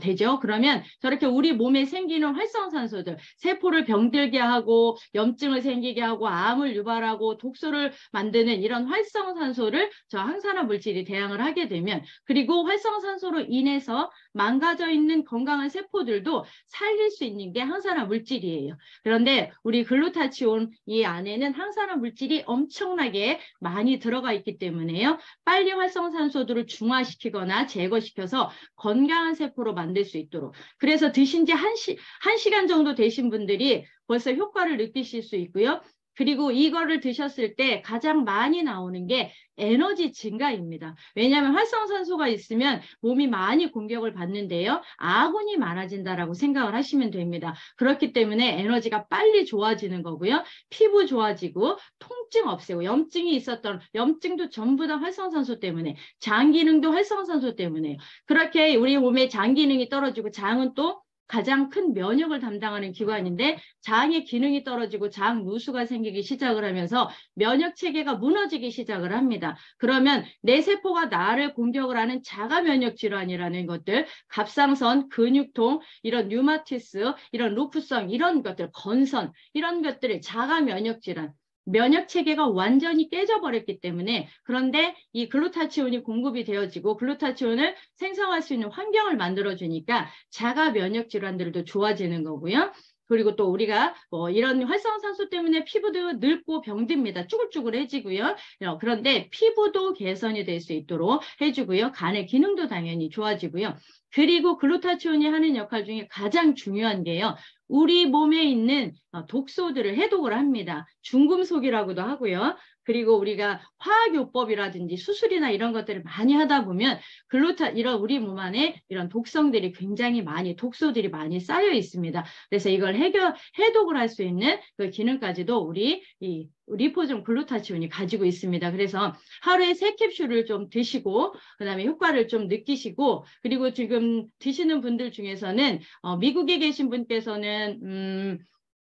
되죠. 그러면 저렇게 우리 몸에 생기는 활성산소들, 세포를 병들게 하고 염증을 생기게 하고 암을 유발하고 독소를 만드는 이런 활성산소를 저 항산화 물질이 대항을 하게 되면 그리고 활성산소로 인해서 망가져 있는 건강한 세포들도 살릴 수 있는 게 항산화 물질이에요. 그런데 우리 글루타치온 이 안에는 항산화 물질이 엄청나게 많이 들어가 있기 때문에요. 빨리 활성산소들을 중화시키거나 제거시켜서 건강한 세포로 만들 수 있도록. 그래서 드신 지 한 시간 정도 되신 분들이 벌써 효과를 느끼실 수 있고요. 그리고 이거를 드셨을 때 가장 많이 나오는 게 에너지 증가입니다. 왜냐하면 활성산소가 있으면 몸이 많이 공격을 받는데요. 아군이 많아진다라고 생각을 하시면 됩니다. 그렇기 때문에 에너지가 빨리 좋아지는 거고요. 피부 좋아지고 통증 없애고 염증도 전부 다 활성산소 때문에 장 기능도 활성산소 때문에 그렇게 우리 몸의 장 기능이 떨어지고 장은 또 가장 큰 면역을 담당하는 기관인데 장의 기능이 떨어지고 장 누수가 생기기 시작을 하면서 면역 체계가 무너지기 시작을 합니다. 그러면 내 세포가 나를 공격을 하는 자가 면역 질환이라는 것들, 갑상선, 근육통, 이런 류마티스, 이런 루프성 이런 것들, 건선 이런 것들을 자가 면역 질환 면역 체계가 완전히 깨져버렸기 때문에 그런데 이 글루타치온이 공급이 되어지고 글루타치온을 생성할 수 있는 환경을 만들어주니까 자가 면역 질환들도 좋아지는 거고요. 그리고 또 우리가 이런 활성산소 때문에 피부도 늙고 병듭니다. 쭈글쭈글해지고요. 그런데 피부도 개선이 될 수 있도록 해주고요. 간의 기능도 당연히 좋아지고요. 그리고 글루타치온이 하는 역할 중에 가장 중요한 게요. 우리 몸에 있는 독소들을 해독을 합니다. 중금속이라고도 하고요. 그리고 우리가 화학요법이라든지 수술이나 이런 것들을 많이 하다 보면 이런 우리 몸 안에 이런 독성들이 굉장히 많이, 독소들이 많이 쌓여 있습니다. 그래서 이걸 해독을 할 수 있는 그 기능까지도 우리 이 리포좀 글루타치온이 가지고 있습니다. 그래서 하루에 3캡슐을 좀 드시고 그다음에 효과를 좀 느끼시고 그리고 지금 드시는 분들 중에서는 미국에 계신 분께서는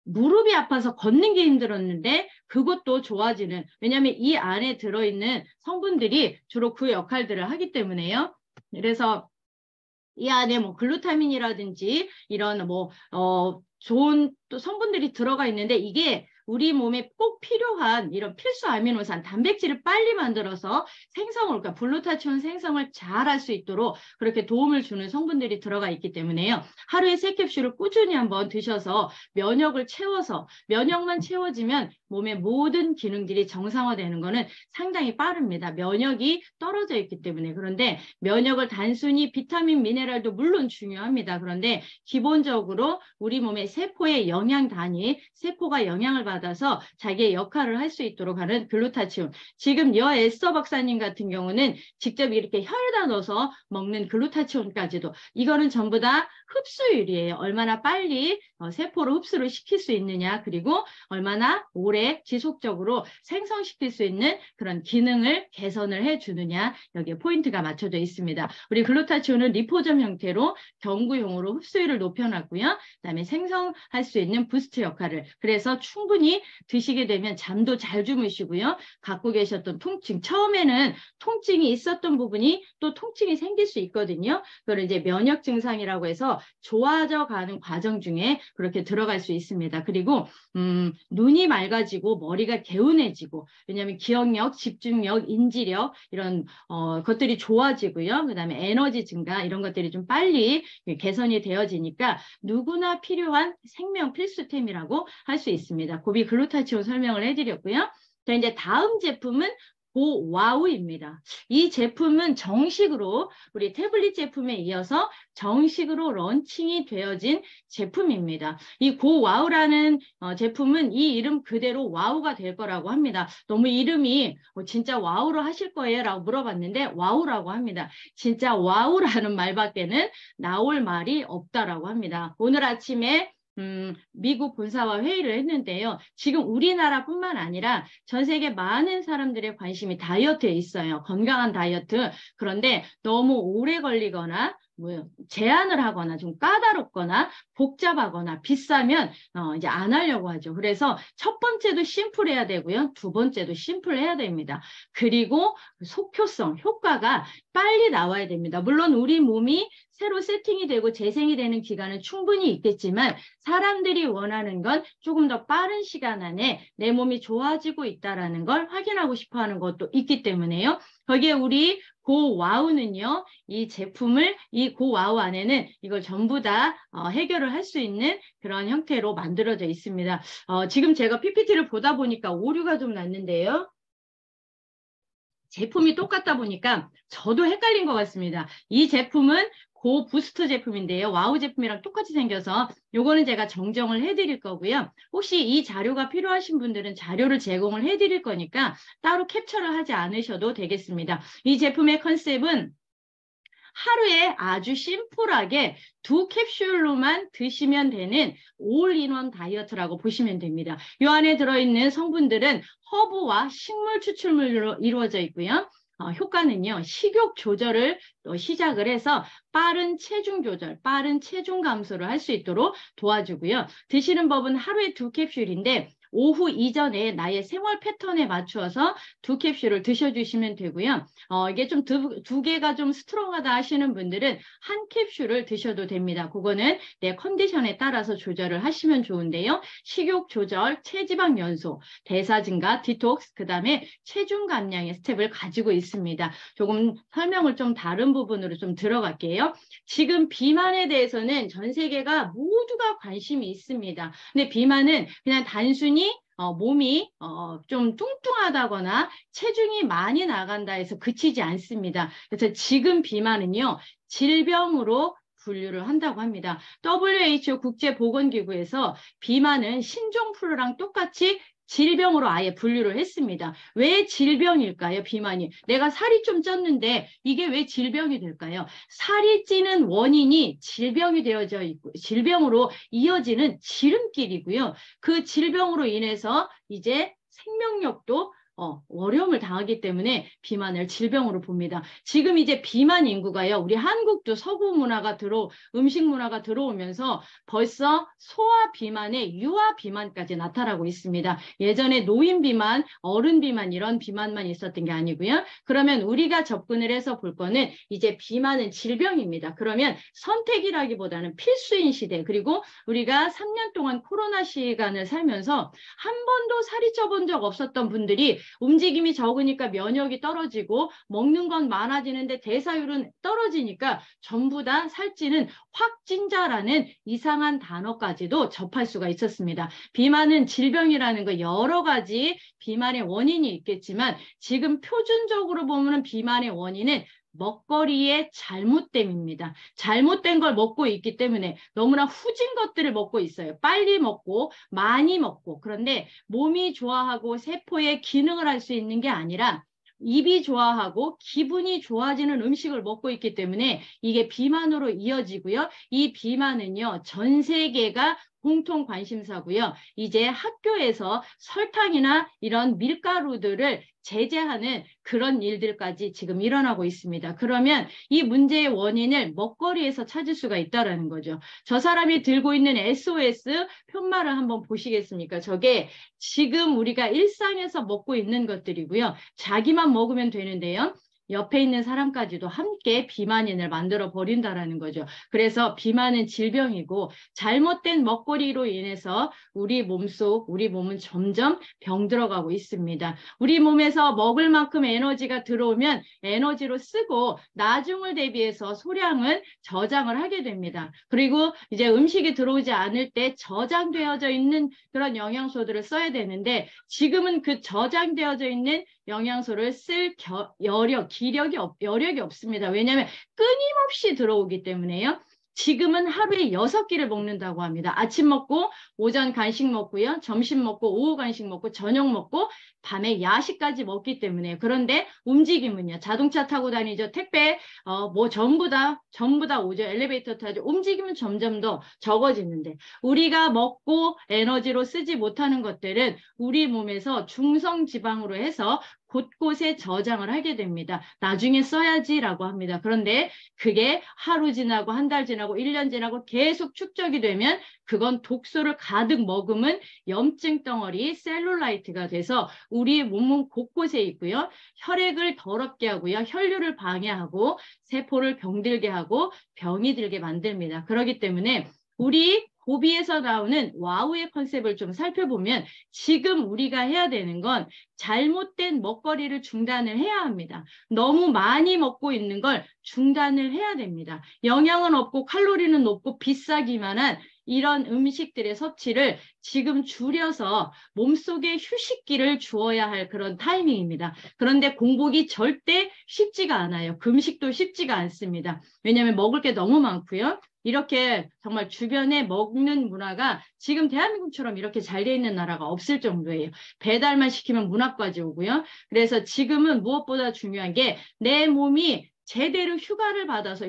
무릎이 아파서 걷는 게 힘들었는데 그것도 좋아지는 왜냐하면 이 안에 들어있는 성분들이 주로 그 역할들을 하기 때문에요. 그래서 이 안에 뭐 글루타민이라든지 이런 좋은 또 성분들이 들어가 있는데 이게 우리 몸에 꼭 필요한 이런 필수 아미노산, 단백질을 빨리 만들어서 그러니까 글루타치온 생성을 잘 할 수 있도록 그렇게 도움을 주는 성분들이 들어가 있기 때문에요. 하루에 3캡슐을 꾸준히 한번 드셔서 면역을 채워서 면역만 채워지면 몸의 모든 기능들이 정상화되는 거는 상당히 빠릅니다. 면역이 떨어져 있기 때문에 그런데 면역을 단순히 비타민, 미네랄도 물론 중요합니다. 그런데 기본적으로 우리 몸의 세포의 영양 단위, 세포가 영양을 받아서 자기의 역할을 할 수 있도록 하는 글루타치온. 지금 에스더 박사님 같은 경우는 직접 이렇게 혀에다 넣어서 먹는 글루타치온까지도 이거는 전부 다 흡수율이에요. 얼마나 빨리 세포로 흡수를 시킬 수 있느냐 그리고 얼마나 오래 지속적으로 생성시킬 수 있는 그런 기능을 개선을 해주느냐 여기에 포인트가 맞춰져 있습니다. 우리 글루타치온은 리포점 형태로 경구용으로 흡수율을 높여놨고요. 그다음에 생성할 수 있는 부스트 역할을 그래서 충분히 드시게 되면 잠도 잘 주무시고요. 갖고 계셨던 통증 처음에는 통증이 있었던 부분이 또 통증이 생길 수 있거든요. 그걸 이제 면역 증상이라고 해서 좋아져 가는 과정 중에 그렇게 들어갈 수 있습니다. 그리고 눈이 맑아지고 머리가 개운해지고 왜냐하면 기억력, 집중력, 인지력 이런 것들이 좋아지고요. 그다음에 에너지 증가 이런 것들이 좀 빨리 개선이 되어지니까 누구나 필요한 생명 필수템이라고 할 수 있습니다. 고비 글루타치온 설명을 해드렸고요. 자, 이제 다음 제품은 고와우입니다. 이 제품은 정식으로 우리 태블릿 제품에 이어서 정식으로 런칭이 되어진 제품입니다. 이 고와우라는 제품은 이 이름 그대로 와우가 될 거라고 합니다. 너무 이름이 진짜 와우로 하실 거예요? 라고 물어봤는데 와우라고 합니다. 진짜 와우라는 말밖에는 나올 말이 없다라고 합니다. 오늘 아침에 미국 본사와 회의를 했는데요. 지금 우리나라뿐만 아니라 전 세계 많은 사람들의 관심이 다이어트에 있어요. 건강한 다이어트. 그런데 너무 오래 걸리거나 제한을 하거나 좀 까다롭거나 복잡하거나 비싸면 이제 안 하려고 하죠. 그래서 첫 번째도 심플해야 되고요. 두 번째도 심플해야 됩니다. 그리고 속효성, 효과가 빨리 나와야 됩니다. 물론 우리 몸이 새로 세팅이 되고 재생이 되는 기간은 충분히 있겠지만 사람들이 원하는 건 조금 더 빠른 시간 안에 내 몸이 좋아지고 있다는 걸 확인하고 싶어하는 것도 있기 때문에요. 거기에 우리 고와우는요. 이 제품을 이 고와우 안에는 이걸 전부 다 해결을 할 수 있는 그런 형태로 만들어져 있습니다. 지금 제가 PPT를 보다 보니까 오류가 좀 났는데요. 제품이 똑같다 보니까 저도 헷갈린 것 같습니다. 이 제품은 고 부스트 제품인데요. 와우 제품이랑 똑같이 생겨서 요거는 제가 정정을 해드릴 거고요. 혹시 이 자료가 필요하신 분들은 자료를 제공을 해드릴 거니까 따로 캡처를 하지 않으셔도 되겠습니다. 이 제품의 컨셉은 하루에 아주 심플하게 2캡슐로만 드시면 되는 올인원 다이어트라고 보시면 됩니다. 이 안에 들어있는 성분들은 허브와 식물 추출물로 이루어져 있고요. 효과는요. 식욕 조절을 또 시작을 해서 빠른 체중 조절, 빠른 체중 감소를 할 수 있도록 도와주고요. 드시는 법은 하루에 2캡슐인데 오후 이전에 나의 생활 패턴에 맞추어서 2캡슐을 드셔주시면 되고요. 이게 좀 두 개가 좀 스트롱하다 하시는 분들은 한 캡슐을 드셔도 됩니다. 그거는 내 컨디션에 따라서 조절을 하시면 좋은데요. 식욕 조절, 체지방 연소, 대사 증가, 디톡스, 그 다음에 체중 감량의 스텝을 가지고 있습니다. 조금 설명을 좀 다른 부분으로 좀 들어갈게요. 지금 비만에 대해서는 전 세계가 모두가 관심이 있습니다. 근데 비만은 그냥 단순히 몸이 좀 뚱뚱하다거나 체중이 많이 나간다 해서 그치지 않습니다. 그래서 지금 비만은요, 질병으로 분류를 한다고 합니다. WHO 국제보건기구에서 비만은 신종플루랑 똑같이 질병으로 아예 분류를 했습니다. 왜 질병일까요, 비만이? 내가 살이 좀 쪘는데 이게 왜 질병이 될까요? 살이 찌는 원인이 질병이 되어져 있고, 질병으로 이어지는 지름길이고요. 그 질병으로 인해서 이제 생명력도 어려움을 당하기 때문에 비만을 질병으로 봅니다. 지금 이제 비만 인구가요, 우리 한국도 서구 문화가 음식 문화가 들어오면서 벌써 소아 비만에 유아 비만까지 나타나고 있습니다. 예전에 노인 비만, 어른 비만 이런 비만만 있었던 게 아니고요. 그러면 우리가 접근을 해서 볼 거는 이제 비만은 질병입니다. 그러면 선택이라기보다는 필수인 시대, 그리고 우리가 3년 동안 코로나 시간을 살면서 한 번도 살이 쪄본 적 없었던 분들이 움직임이 적으니까 면역이 떨어지고 먹는 건 많아지는데 대사율은 떨어지니까 전부 다 살찌는 확진자라는 이상한 단어까지도 접할 수가 있었습니다. 비만은 질병이라는 거 여러 가지 비만의 원인이 있겠지만 지금 표준적으로 보면 비만의 원인은 먹거리의 잘못됨입니다. 잘못된 걸 먹고 있기 때문에 너무나 후진 것들을 먹고 있어요. 빨리 먹고 많이 먹고. 그런데 몸이 좋아하고 세포의 기능을 할 수 있는 게 아니라 입이 좋아하고 기분이 좋아지는 음식을 먹고 있기 때문에 이게 비만으로 이어지고요. 이 비만은요, 전 세계가 공통 관심사고요. 이제 학교에서 설탕이나 이런 밀가루들을 제재하는 그런 일들까지 지금 일어나고 있습니다. 그러면 이 문제의 원인을 먹거리에서 찾을 수가 있다는 거죠. 저 사람이 들고 있는 SOS 편말을 한번 보시겠습니까? 저게 지금 우리가 일상에서 먹고 있는 것들이고요. 자기만 먹으면 되는데요. 옆에 있는 사람까지도 함께 비만인을 만들어 버린다라는 거죠. 그래서 비만은 질병이고 잘못된 먹거리로 인해서 우리 몸은 점점 병들어가고 있습니다. 우리 몸에서 먹을 만큼 에너지가 들어오면 에너지로 쓰고 나중을 대비해서 소량은 저장을 하게 됩니다. 그리고 이제 음식이 들어오지 않을 때 저장되어져 있는 그런 영양소들을 써야 되는데 지금은 그 저장되어져 있는 영양소를 쓸 여력이 없습니다. 왜냐하면 끊임없이 들어오기 때문에요. 지금은 하루에 6끼를 먹는다고 합니다. 아침 먹고 오전 간식 먹고요. 점심 먹고 오후 간식 먹고 저녁 먹고 밤에 야식까지 먹기 때문에. 그런데 움직임은요. 자동차 타고 다니죠. 택배 뭐 전부 다 오죠. 엘리베이터 타죠. 움직임은 점점 더 적어지는데 우리가 먹고 에너지로 쓰지 못하는 것들은 우리 몸에서 중성지방으로 해서 곳곳에 저장을 하게 됩니다. 나중에 써야지라고 합니다. 그런데 그게 하루 지나고 한 달 지나고 1년 지나고 계속 축적이 되면 그건 독소를 가득 머금은 염증 덩어리 셀룰라이트가 돼서 우리 몸은 곳곳에 있고요. 혈액을 더럽게 하고요. 혈류를 방해하고 세포를 병들게 하고 병이 들게 만듭니다. 그렇기 때문에 우리 고비에서 나오는 와우의 컨셉을 좀 살펴보면 지금 우리가 해야 되는 건 잘못된 먹거리를 중단을 해야 합니다. 너무 많이 먹고 있는 걸 중단을 해야 됩니다. 영양은 없고 칼로리는 높고 비싸기만 한 이런 음식들의 섭취를 지금 줄여서 몸속에 휴식기를 주어야 할 그런 타이밍입니다. 그런데 공복이 절대 쉽지가 않아요. 금식도 쉽지가 않습니다. 왜냐하면 먹을 게 너무 많고요. 이렇게 정말 주변에 먹는 문화가 지금 대한민국처럼 이렇게 잘 돼 있는 나라가 없을 정도예요. 배달만 시키면 문 앞까지 오고요. 그래서 지금은 무엇보다 중요한 게 내 몸이 제대로 휴가를 받아서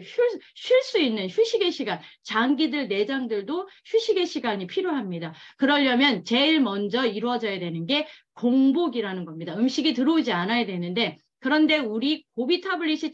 쉴 수 있는 휴식의 시간, 장기들, 내장들도 휴식의 시간이 필요합니다. 그러려면 제일 먼저 이루어져야 되는 게 공복이라는 겁니다. 음식이 들어오지 않아야 되는데 그런데 우리 고비 타블릿이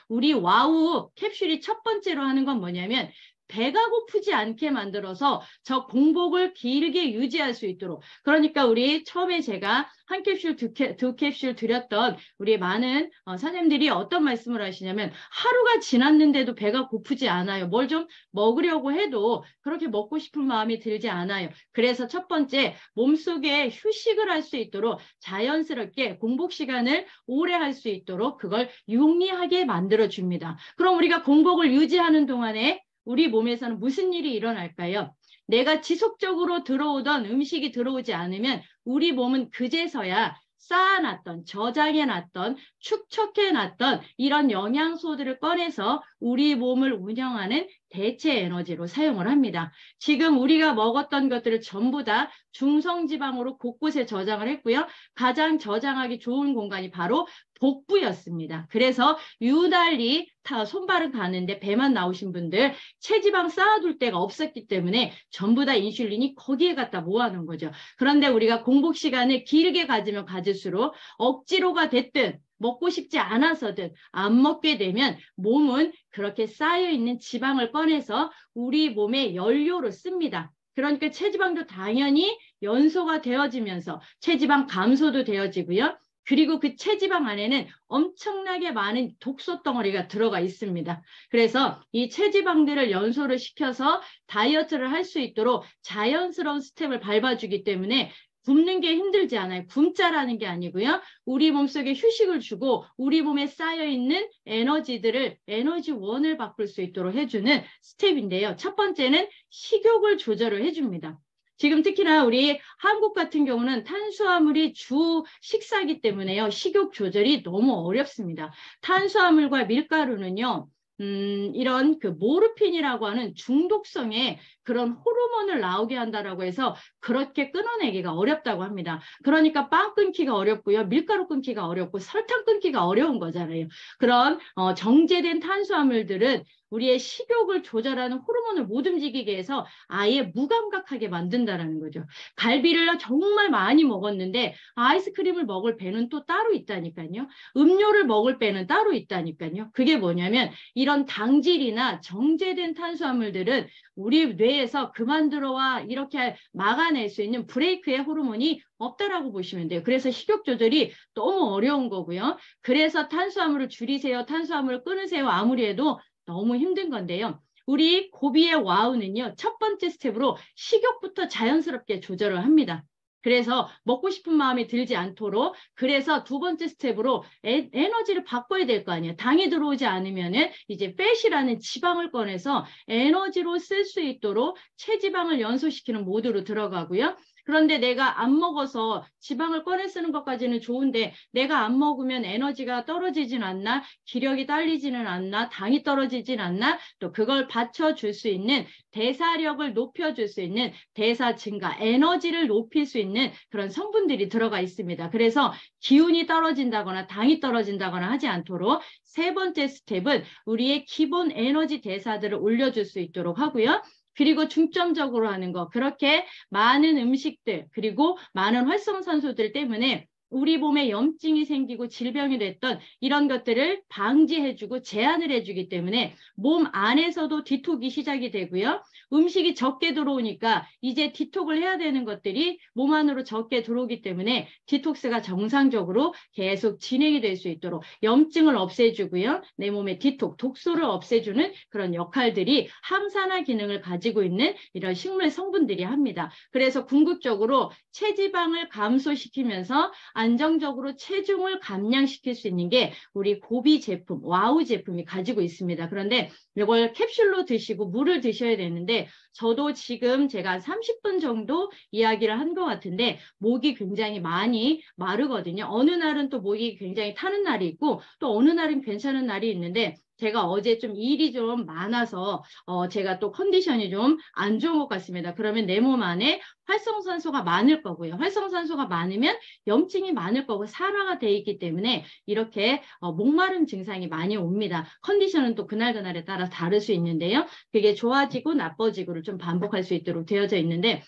우리 와우 캡슐이 첫 번째로 하는 건 뭐냐면 배가 고프지 않게 만들어서 저 공복을 길게 유지할 수 있도록. 그러니까 우리 처음에 제가 한 캡슐, 두 캡슐 드렸던 우리 많은 선생님들이 어떤 말씀을 하시냐면 하루가 지났는데도 배가 고프지 않아요. 뭘 좀 먹으려고 해도 그렇게 먹고 싶은 마음이 들지 않아요. 그래서 첫 번째, 몸속에 휴식을 할 수 있도록 자연스럽게 공복 시간을 오래 할 수 있도록 그걸 용이하게 만들어줍니다. 그럼 우리가 공복을 유지하는 동안에 우리 몸에서는 무슨 일이 일어날까요? 내가 지속적으로 들어오던 음식이 들어오지 않으면 우리 몸은 그제서야 쌓아놨던, 저장해놨던, 축적해놨던 이런 영양소들을 꺼내서 우리 몸을 운영하는 대체 에너지로 사용을 합니다. 지금 우리가 먹었던 것들을 전부 다 중성지방으로 곳곳에 저장을 했고요. 가장 저장하기 좋은 공간이 바로 복부였습니다. 그래서 유달리 손발은 가는데 배만 나오신 분들 체지방 쌓아둘 데가 없었기 때문에 전부 다 인슐린이 거기에 갖다 모아놓은 거죠. 그런데 우리가 공복 시간을 길게 가지면 가질수록 억지로가 됐든 먹고 싶지 않아서든 안 먹게 되면 몸은 그렇게 쌓여있는 지방을 꺼내서 우리 몸의 연료로 씁니다. 그러니까 체지방도 당연히 연소가 되어지면서 체지방 감소도 되어지고요. 그리고 그 체지방 안에는 엄청나게 많은 독소 덩어리가 들어가 있습니다. 그래서 이 체지방들을 연소를 시켜서 다이어트를 할 수 있도록 자연스러운 스텝을 밟아주기 때문에 굶는 게 힘들지 않아요. 굶자라는 게 아니고요. 우리 몸속에 휴식을 주고 우리 몸에 쌓여있는 에너지들을 에너지원을 바꿀 수 있도록 해주는 스텝인데요. 첫 번째는 식욕을 조절을 해줍니다. 지금 특히나 우리 한국 같은 경우는 탄수화물이 주 식사이기 때문에요. 식욕 조절이 너무 어렵습니다. 탄수화물과 밀가루는요. 이런 그 모르핀이라고 하는 중독성의 그런 호르몬을 나오게 한다라고 해서 그렇게 끊어내기가 어렵다고 합니다. 그러니까 빵 끊기가 어렵고요. 밀가루 끊기가 어렵고 설탕 끊기가 어려운 거잖아요. 그런 정제된 탄수화물들은 우리의 식욕을 조절하는 호르몬을 못 움직이게 해서 아예 무감각하게 만든다는 거죠. 갈비를 정말 많이 먹었는데 아이스크림을 먹을 배는 또 따로 있다니까요. 음료를 먹을 배는 따로 있다니까요. 그게 뭐냐면 이런 당질이나 정제된 탄수화물들은 우리 뇌에서 그만 들어와 이렇게 막아낼 수 있는 브레이크의 호르몬이 없다라고 보시면 돼요. 그래서 식욕 조절이 너무 어려운 거고요. 그래서 탄수화물을 줄이세요. 탄수화물을 끊으세요. 아무리 해도 너무 힘든 건데요. 우리 고비의 와우는요. 첫 번째 스텝으로 식욕부터 자연스럽게 조절을 합니다. 그래서 먹고 싶은 마음이 들지 않도록 그래서 두 번째 스텝으로 에너지를 바꿔야 될 거 아니에요. 당이 들어오지 않으면은 이제 팻이라는 지방을 꺼내서 에너지로 쓸 수 있도록 체지방을 연소시키는 모드로 들어가고요. 그런데 내가 안 먹어서 지방을 꺼내 쓰는 것까지는 좋은데 내가 안 먹으면 에너지가 떨어지진 않나, 기력이 딸리지는 않나, 당이 떨어지진 않나, 또 그걸 받쳐줄 수 있는 대사력을 높여줄 수 있는 대사 증가, 에너지를 높일 수 있는 그런 성분들이 들어가 있습니다. 그래서 기운이 떨어진다거나 당이 떨어진다거나 하지 않도록 세 번째 스텝은 우리의 기본 에너지 대사들을 올려줄 수 있도록 하고요. 그리고 중점적으로 하는 거 그렇게 많은 음식들 그리고 많은 활성산소들 때문에 우리 몸에 염증이 생기고 질병이 됐던 이런 것들을 방지해주고 제한을 해주기 때문에 몸 안에서도 디톡이 시작이 되고요. 음식이 적게 들어오니까 이제 디톡을 해야 되는 것들이 몸 안으로 적게 들어오기 때문에 디톡스가 정상적으로 계속 진행이 될 수 있도록 염증을 없애주고요. 내 몸의 디톡, 독소를 없애주는 그런 역할들이 항산화 기능을 가지고 있는 이런 식물 성분들이 합니다. 그래서 궁극적으로 체지방을 감소시키면서 안정적으로 체중을 감량시킬 수 있는 게 우리 고비 제품, 와우 제품이 가지고 있습니다. 그런데 이걸 캡슐로 드시고 물을 드셔야 되는데 저도 지금 제가 30분 정도 이야기를 한 것 같은데 목이 굉장히 많이 마르거든요. 어느 날은 또 목이 굉장히 타는 날이 있고 또 어느 날은 괜찮은 날이 있는데 제가 어제 좀 일이 좀 많아서 제가 또 컨디션이 좀 안 좋은 것 같습니다. 그러면 내 몸 안에 활성산소가 많을 거고요. 활성산소가 많으면 염증이 많을 거고 산화가 돼 있기 때문에 이렇게 목마름 증상이 많이 옵니다. 컨디션은 또 그날그날에 따라 다를 수 있는데요. 그게 좋아지고 나빠지고를 좀 반복할 수 있도록 되어져 있는데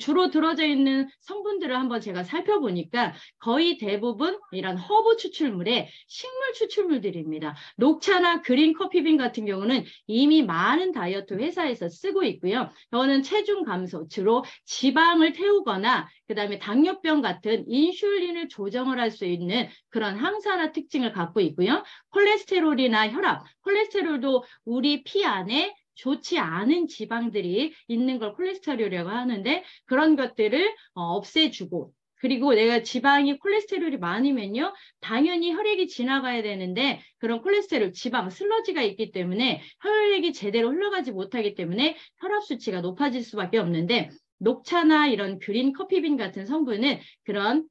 주로 들어져 있는 성분들을 한번 제가 살펴보니까 거의 대부분 이런 허브 추출물의 식물 추출물들입니다. 녹차나 그린 커피빈 같은 경우는 이미 많은 다이어트 회사에서 쓰고 있고요. 저는 체중 감소, 주로 지방을 태우거나 그다음에 당뇨병 같은 인슐린을 조정을 할 수 있는 그런 항산화 특징을 갖고 있고요. 콜레스테롤이나 혈압, 콜레스테롤도 우리 피 안에 좋지 않은 지방들이 있는 걸 콜레스테롤이라고 하는데 그런 것들을 없애주고 그리고 내가 지방이 콜레스테롤이 많으면요 당연히 혈액이 지나가야 되는데 그런 콜레스테롤 지방 슬러지가 있기 때문에 혈액이 제대로 흘러가지 못하기 때문에 혈압 수치가 높아질 수밖에 없는데 녹차나 이런 그린 커피빈 같은 성분은 그런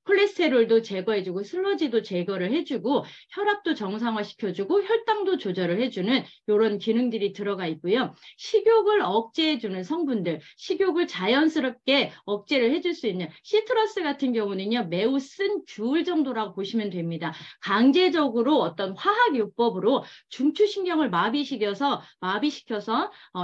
콜레스테롤도 제거해주고 슬러지도 제거를 해주고 혈압도 정상화시켜주고 혈당도 조절을 해주는 이런 기능들이 들어가 있고요. 식욕을 억제해주는 성분들, 식욕을 자연스럽게 억제를 해줄 수 있는 시트러스 같은 경우는요. 매우 쓴 귤 정도라고 보시면 됩니다. 강제적으로 어떤 화학요법으로 중추신경을 마비시켜서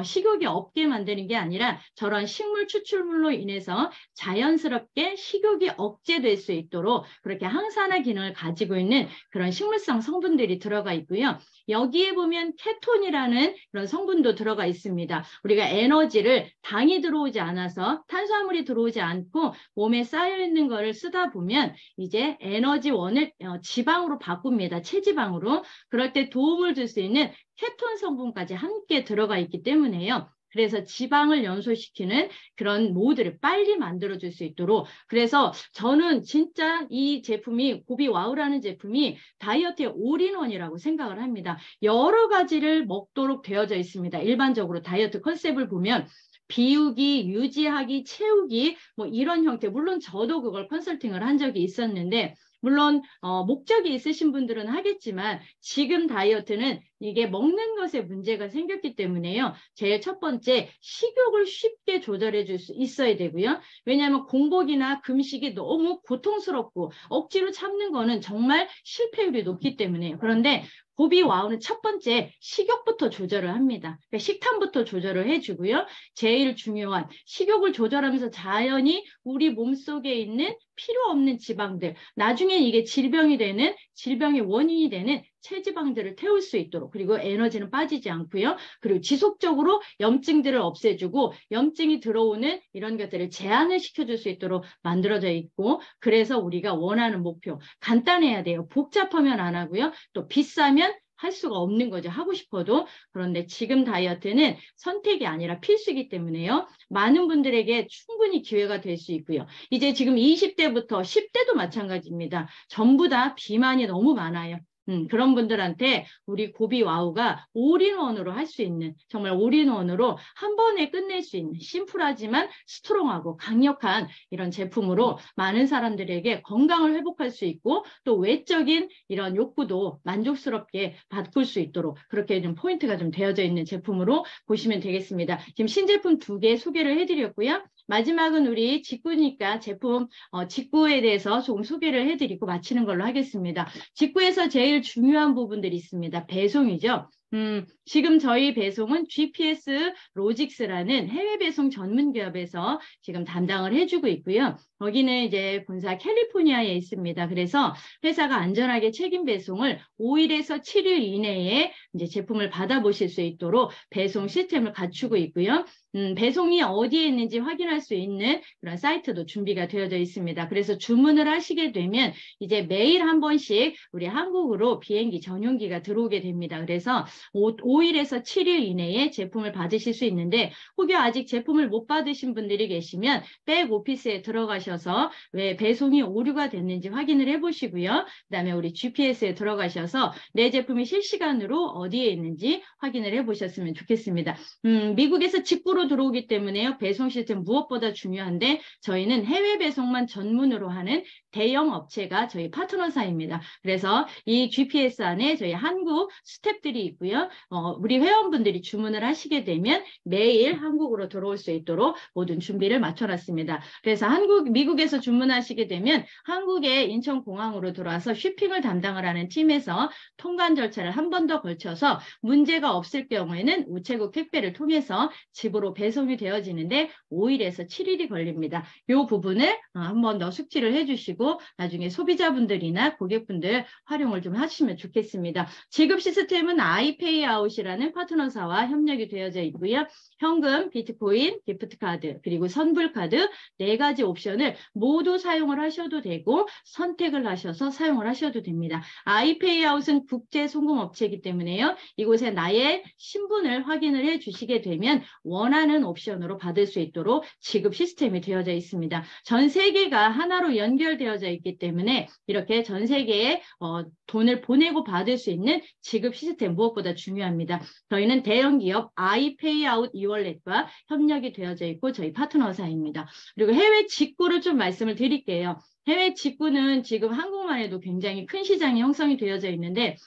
식욕이 없게 만드는 게 아니라 저런 식물 추출물로 인해서 자연스럽게 식욕이 억제될 수 있도록 그렇게 항산화 기능을 가지고 있는 그런 식물성 성분들이 들어가 있고요. 여기에 보면 케톤이라는 그런 성분도 들어가 있습니다. 우리가 에너지를 당이 들어오지 않아서 탄수화물이 들어오지 않고 몸에 쌓여있는 거를 쓰다 보면 이제 에너지원을 지방으로 바꿉니다. 체지방으로. 그럴 때 도움을 줄 수 있는 케톤 성분까지 함께 들어가 있기 때문에요. 그래서 지방을 연소시키는 그런 모드를 빨리 만들어줄 수 있도록 그래서 저는 진짜 이 제품이 고비와우라는 제품이 다이어트의 올인원이라고 생각을 합니다. 여러 가지를 먹도록 되어져 있습니다. 일반적으로 다이어트 컨셉을 보면 비우기, 유지하기, 채우기 뭐 이런 형태 물론 저도 그걸 컨설팅을 한 적이 있었는데 물론 목적이 있으신 분들은 하겠지만 지금 다이어트는 이게 먹는 것에 문제가 생겼기 때문에요. 제일 첫 번째 식욕을 쉽게 조절해 줄 수 있어야 되고요. 왜냐하면 공복이나 금식이 너무 고통스럽고 억지로 참는 거는 정말 실패율이 높기 때문에요. 그런데 고비와우는 첫 번째 식욕부터 조절을 합니다. 그러니까 식탐부터 조절을 해주고요. 제일 중요한 식욕을 조절하면서 자연히 우리 몸속에 있는 필요 없는 지방들 나중에 이게 질병의 원인이 되는 체지방들을 태울 수 있도록 그리고 에너지는 빠지지 않고요. 그리고 지속적으로 염증들을 없애주고 염증이 들어오는 이런 것들을 제한을 시켜줄 수 있도록 만들어져 있고 그래서 우리가 원하는 목표 간단해야 돼요. 복잡하면 안 하고요. 또 비싸면 할 수가 없는 거죠. 하고 싶어도. 그런데 지금 다이어트는 선택이 아니라 필수이기 때문에요. 많은 분들에게 충분히 기회가 될 수 있고요. 이제 지금 20대부터 10대도 마찬가지입니다. 전부 다 비만이 너무 많아요. 그런 분들한테 우리 고비와우가 올인원으로 할 수 있는 정말 올인원으로 한 번에 끝낼 수 있는 심플하지만 스트롱하고 강력한 이런 제품으로 많은 사람들에게 건강을 회복할 수 있고 또 외적인 이런 욕구도 만족스럽게 바꿀 수 있도록 그렇게 좀 포인트가 좀 되어져 있는 제품으로 보시면 되겠습니다. 지금 신제품 2개 소개를 해드렸고요. 마지막은 우리 직구니까 제품 직구에 대해서 조금 소개를 해드리고 마치는 걸로 하겠습니다. 직구에서 제일 중요한 부분들이 있습니다. 배송이죠. 지금 저희 배송은 GPS 로직스라는 해외 배송 전문 기업에서 지금 담당을 해주고 있고요. 거기는 이제 본사 캘리포니아에 있습니다. 그래서 회사가 안전하게 책임 배송을 5일에서 7일 이내에 이제 제품을 받아보실 수 있도록 배송 시스템을 갖추고 있고요. 배송이 어디에 있는지 확인할 수 있는 그런 사이트도 준비가 되어져 있습니다. 그래서 주문을 하시게 되면 이제 매일 한 번씩 우리 한국으로 비행기 전용기가 들어오게 됩니다. 그래서 5일에서 7일 이내에 제품을 받으실 수 있는데 혹여 아직 제품을 못 받으신 분들이 계시면 백오피스에 들어가셔서 왜 배송이 오류가 됐는지 확인을 해보시고요. 그다음에 우리 GPS에 들어가셔서 내 제품이 실시간으로 어디에 있는지 확인을 해보셨으면 좋겠습니다. 미국에서 직구로 들어오기 때문에요. 배송 시스템 무엇보다 중요한데 저희는 해외 배송만 전문으로 하는 대형 업체가 저희 파트너사입니다. 그래서 이 GPS 안에 저희 한국 스태프들이 있고요. 우리 회원분들이 주문을 하시게 되면 매일 한국으로 들어올 수 있도록 모든 준비를 맞춰놨습니다. 그래서 미국에서 주문하시게 되면 한국의 인천공항으로 들어와서 쇼핑을 담당을 하는 팀에서 통관 절차를 한 번 더 걸쳐서 문제가 없을 경우에는 우체국 택배를 통해서 집으로 배송이 되어지는데 5일에서 7일이 걸립니다. 이 부분을 한 번 더 숙지를 해주시고 나중에 소비자분들이나 고객분들 활용을 좀 하시면 좋겠습니다. 지급 시스템은 아이페이아웃이라는 파트너사와 협력이 되어져 있고요. 현금, 비트코인, 기프트카드, 그리고 선불카드 4가지 옵션을 모두 사용을 하셔도 되고 선택을 하셔서 사용을 하셔도 됩니다. 아이페이아웃은 국제 송금업체이기 때문에요. 이곳에 나의 신분을 확인을 해 주시게 되면 원하는 옵션으로 받을 수 있도록 지급 시스템이 되어져 있습니다. 전 세계가 하나로 연결되어져 있기 때문에 이렇게 전 세계에 돈을 보내고 받을 수 있는 지급 시스템 무엇보다 중요합니다. 저희는 대형기업 아이페이아웃 이월렛과 협력이 되어져 있고 저희 파트너사입니다. 그리고 해외 직구를 좀 말씀을 드릴게요. 해외 직구는 지금 한국만 해도 굉장히 큰 시장이 형성이 되어져 있는데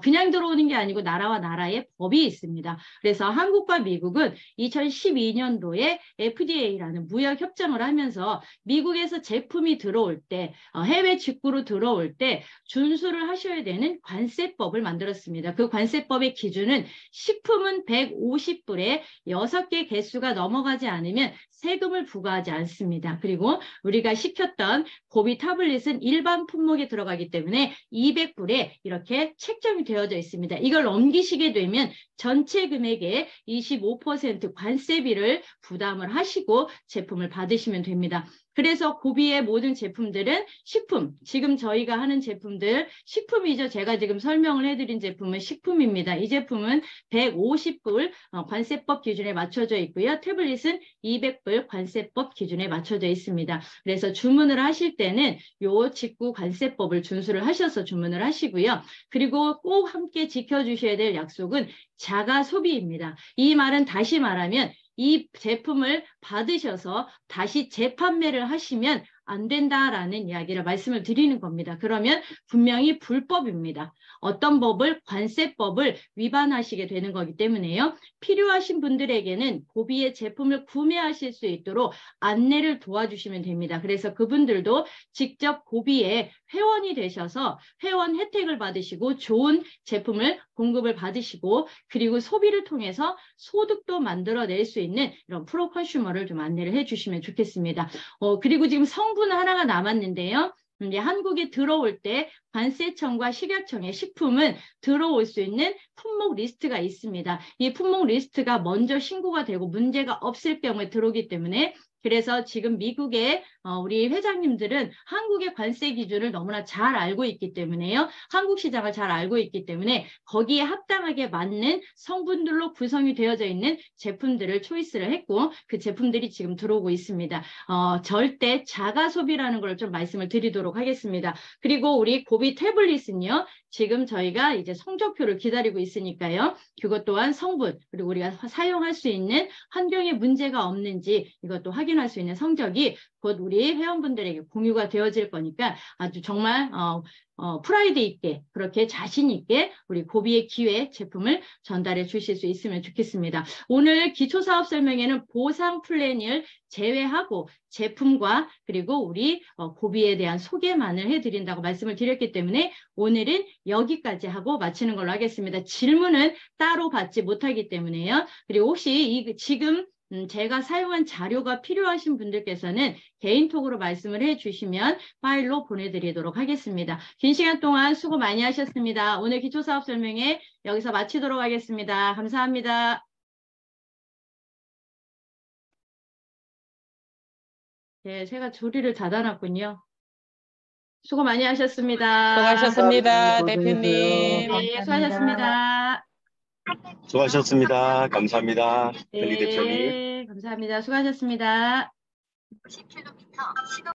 그냥 들어오는 게 아니고 나라와 나라의 법이 있습니다. 그래서 한국과 미국은 2012년도에 FDA라는 무역 협정을 하면서 미국에서 제품이 들어올 때 해외 직구로 들어올 때 준수를 하셔야 되는 관세법을 만들었습니다. 그 관세법의 기준은 식품은 150불에 6개 개수가 넘어가지 않으면 세금을 부과하지 않습니다. 그리고 우리가 시켰던 고비 타블릿은 일반 품목에 들어가기 때문에 200불에 이렇게 책정이 되어져 있습니다. 이걸 넘기시게 되면 전체 금액의 25% 관세비를 부담을 하시고 제품을 받으시면 됩니다. 그래서 고비의 모든 제품들은 식품, 지금 저희가 하는 제품들 식품이죠. 제가 지금 설명을 해드린 제품은 식품입니다. 이 제품은 150불 관세법 기준에 맞춰져 있고요. 태블릿은 200불 관세법 기준에 맞춰져 있습니다. 그래서 주문을 하실 때는 요 직구 관세법을 준수를 하셔서 주문을 하시고요. 그리고 꼭 함께 지켜주셔야 될 약속은 자가 소비입니다. 이 말은 다시 말하면 이 제품을 받으셔서 다시 재판매를 하시면 안 된다라는 이야기를 말씀을 드리는 겁니다. 그러면 분명히 불법입니다. 어떤 법을 관세법을 위반하시게 되는 거기 때문에요. 필요하신 분들에게는 고비의 제품을 구매하실 수 있도록 안내를 도와주시면 됩니다. 그래서 그분들도 직접 고비에 회원이 되셔서 회원 혜택을 받으시고 좋은 제품을 공급을 받으시고 그리고 소비를 통해서 소득도 만들어낼 수 있는 이런 프로 컨슈머를 좀 안내를 해주시면 좋겠습니다. 그리고 지금 성분 하나가 남았는데요. 이제 한국에 들어올 때 관세청과 식약청의 식품은 들어올 수 있는 품목 리스트가 있습니다. 이 품목 리스트가 먼저 신고가 되고 문제가 없을 경우에 들어오기 때문에 그래서 지금 미국의 우리 회장님들은 한국의 관세 기준을 너무나 잘 알고 있기 때문에요. 한국 시장을 잘 알고 있기 때문에 거기에 합당하게 맞는 성분들로 구성이 되어져 있는 제품들을 초이스를 했고 그 제품들이 지금 들어오고 있습니다. 절대 자가 소비라는 걸 좀 말씀을 드리도록 하겠습니다. 그리고 우리 고비 태블릿은요. 지금 저희가 이제 성적표를 기다리고 있으니까요. 그것 또한 성분 그리고 우리가 사용할 수 있는 환경에 문제가 없는지 이것도 확인할 수 있는 성적이 곧 우리 회원분들에게 공유가 되어질 거니까 아주 정말 프라이드 있게 그렇게 자신 있게 우리 고비의 기회 제품을 전달해 주실 수 있으면 좋겠습니다. 오늘 기초사업 설명회는 보상 플랜을 제외하고 제품과 그리고 우리 고비에 대한 소개만을 해드린다고 말씀을 드렸기 때문에 오늘은 여기까지 하고 마치는 걸로 하겠습니다. 질문은 따로 받지 못하기 때문에요. 그리고 혹시 지금 제가 사용한 자료가 필요하신 분들께서는 개인톡으로 말씀을 해주시면 파일로 보내드리도록 하겠습니다. 긴 시간 동안 수고 많이 하셨습니다. 오늘 기초사업 설명회 여기서 마치도록 하겠습니다. 감사합니다. 네, 제가 조리를 닫아놨군요. 수고 많이 하셨습니다. 수고하셨습니다, 대표님. 네, 수고하셨습니다. 수고하셨습니다. 감사합니다. 켈리 대표님. 네, 감사합니다. 수고하셨습니다.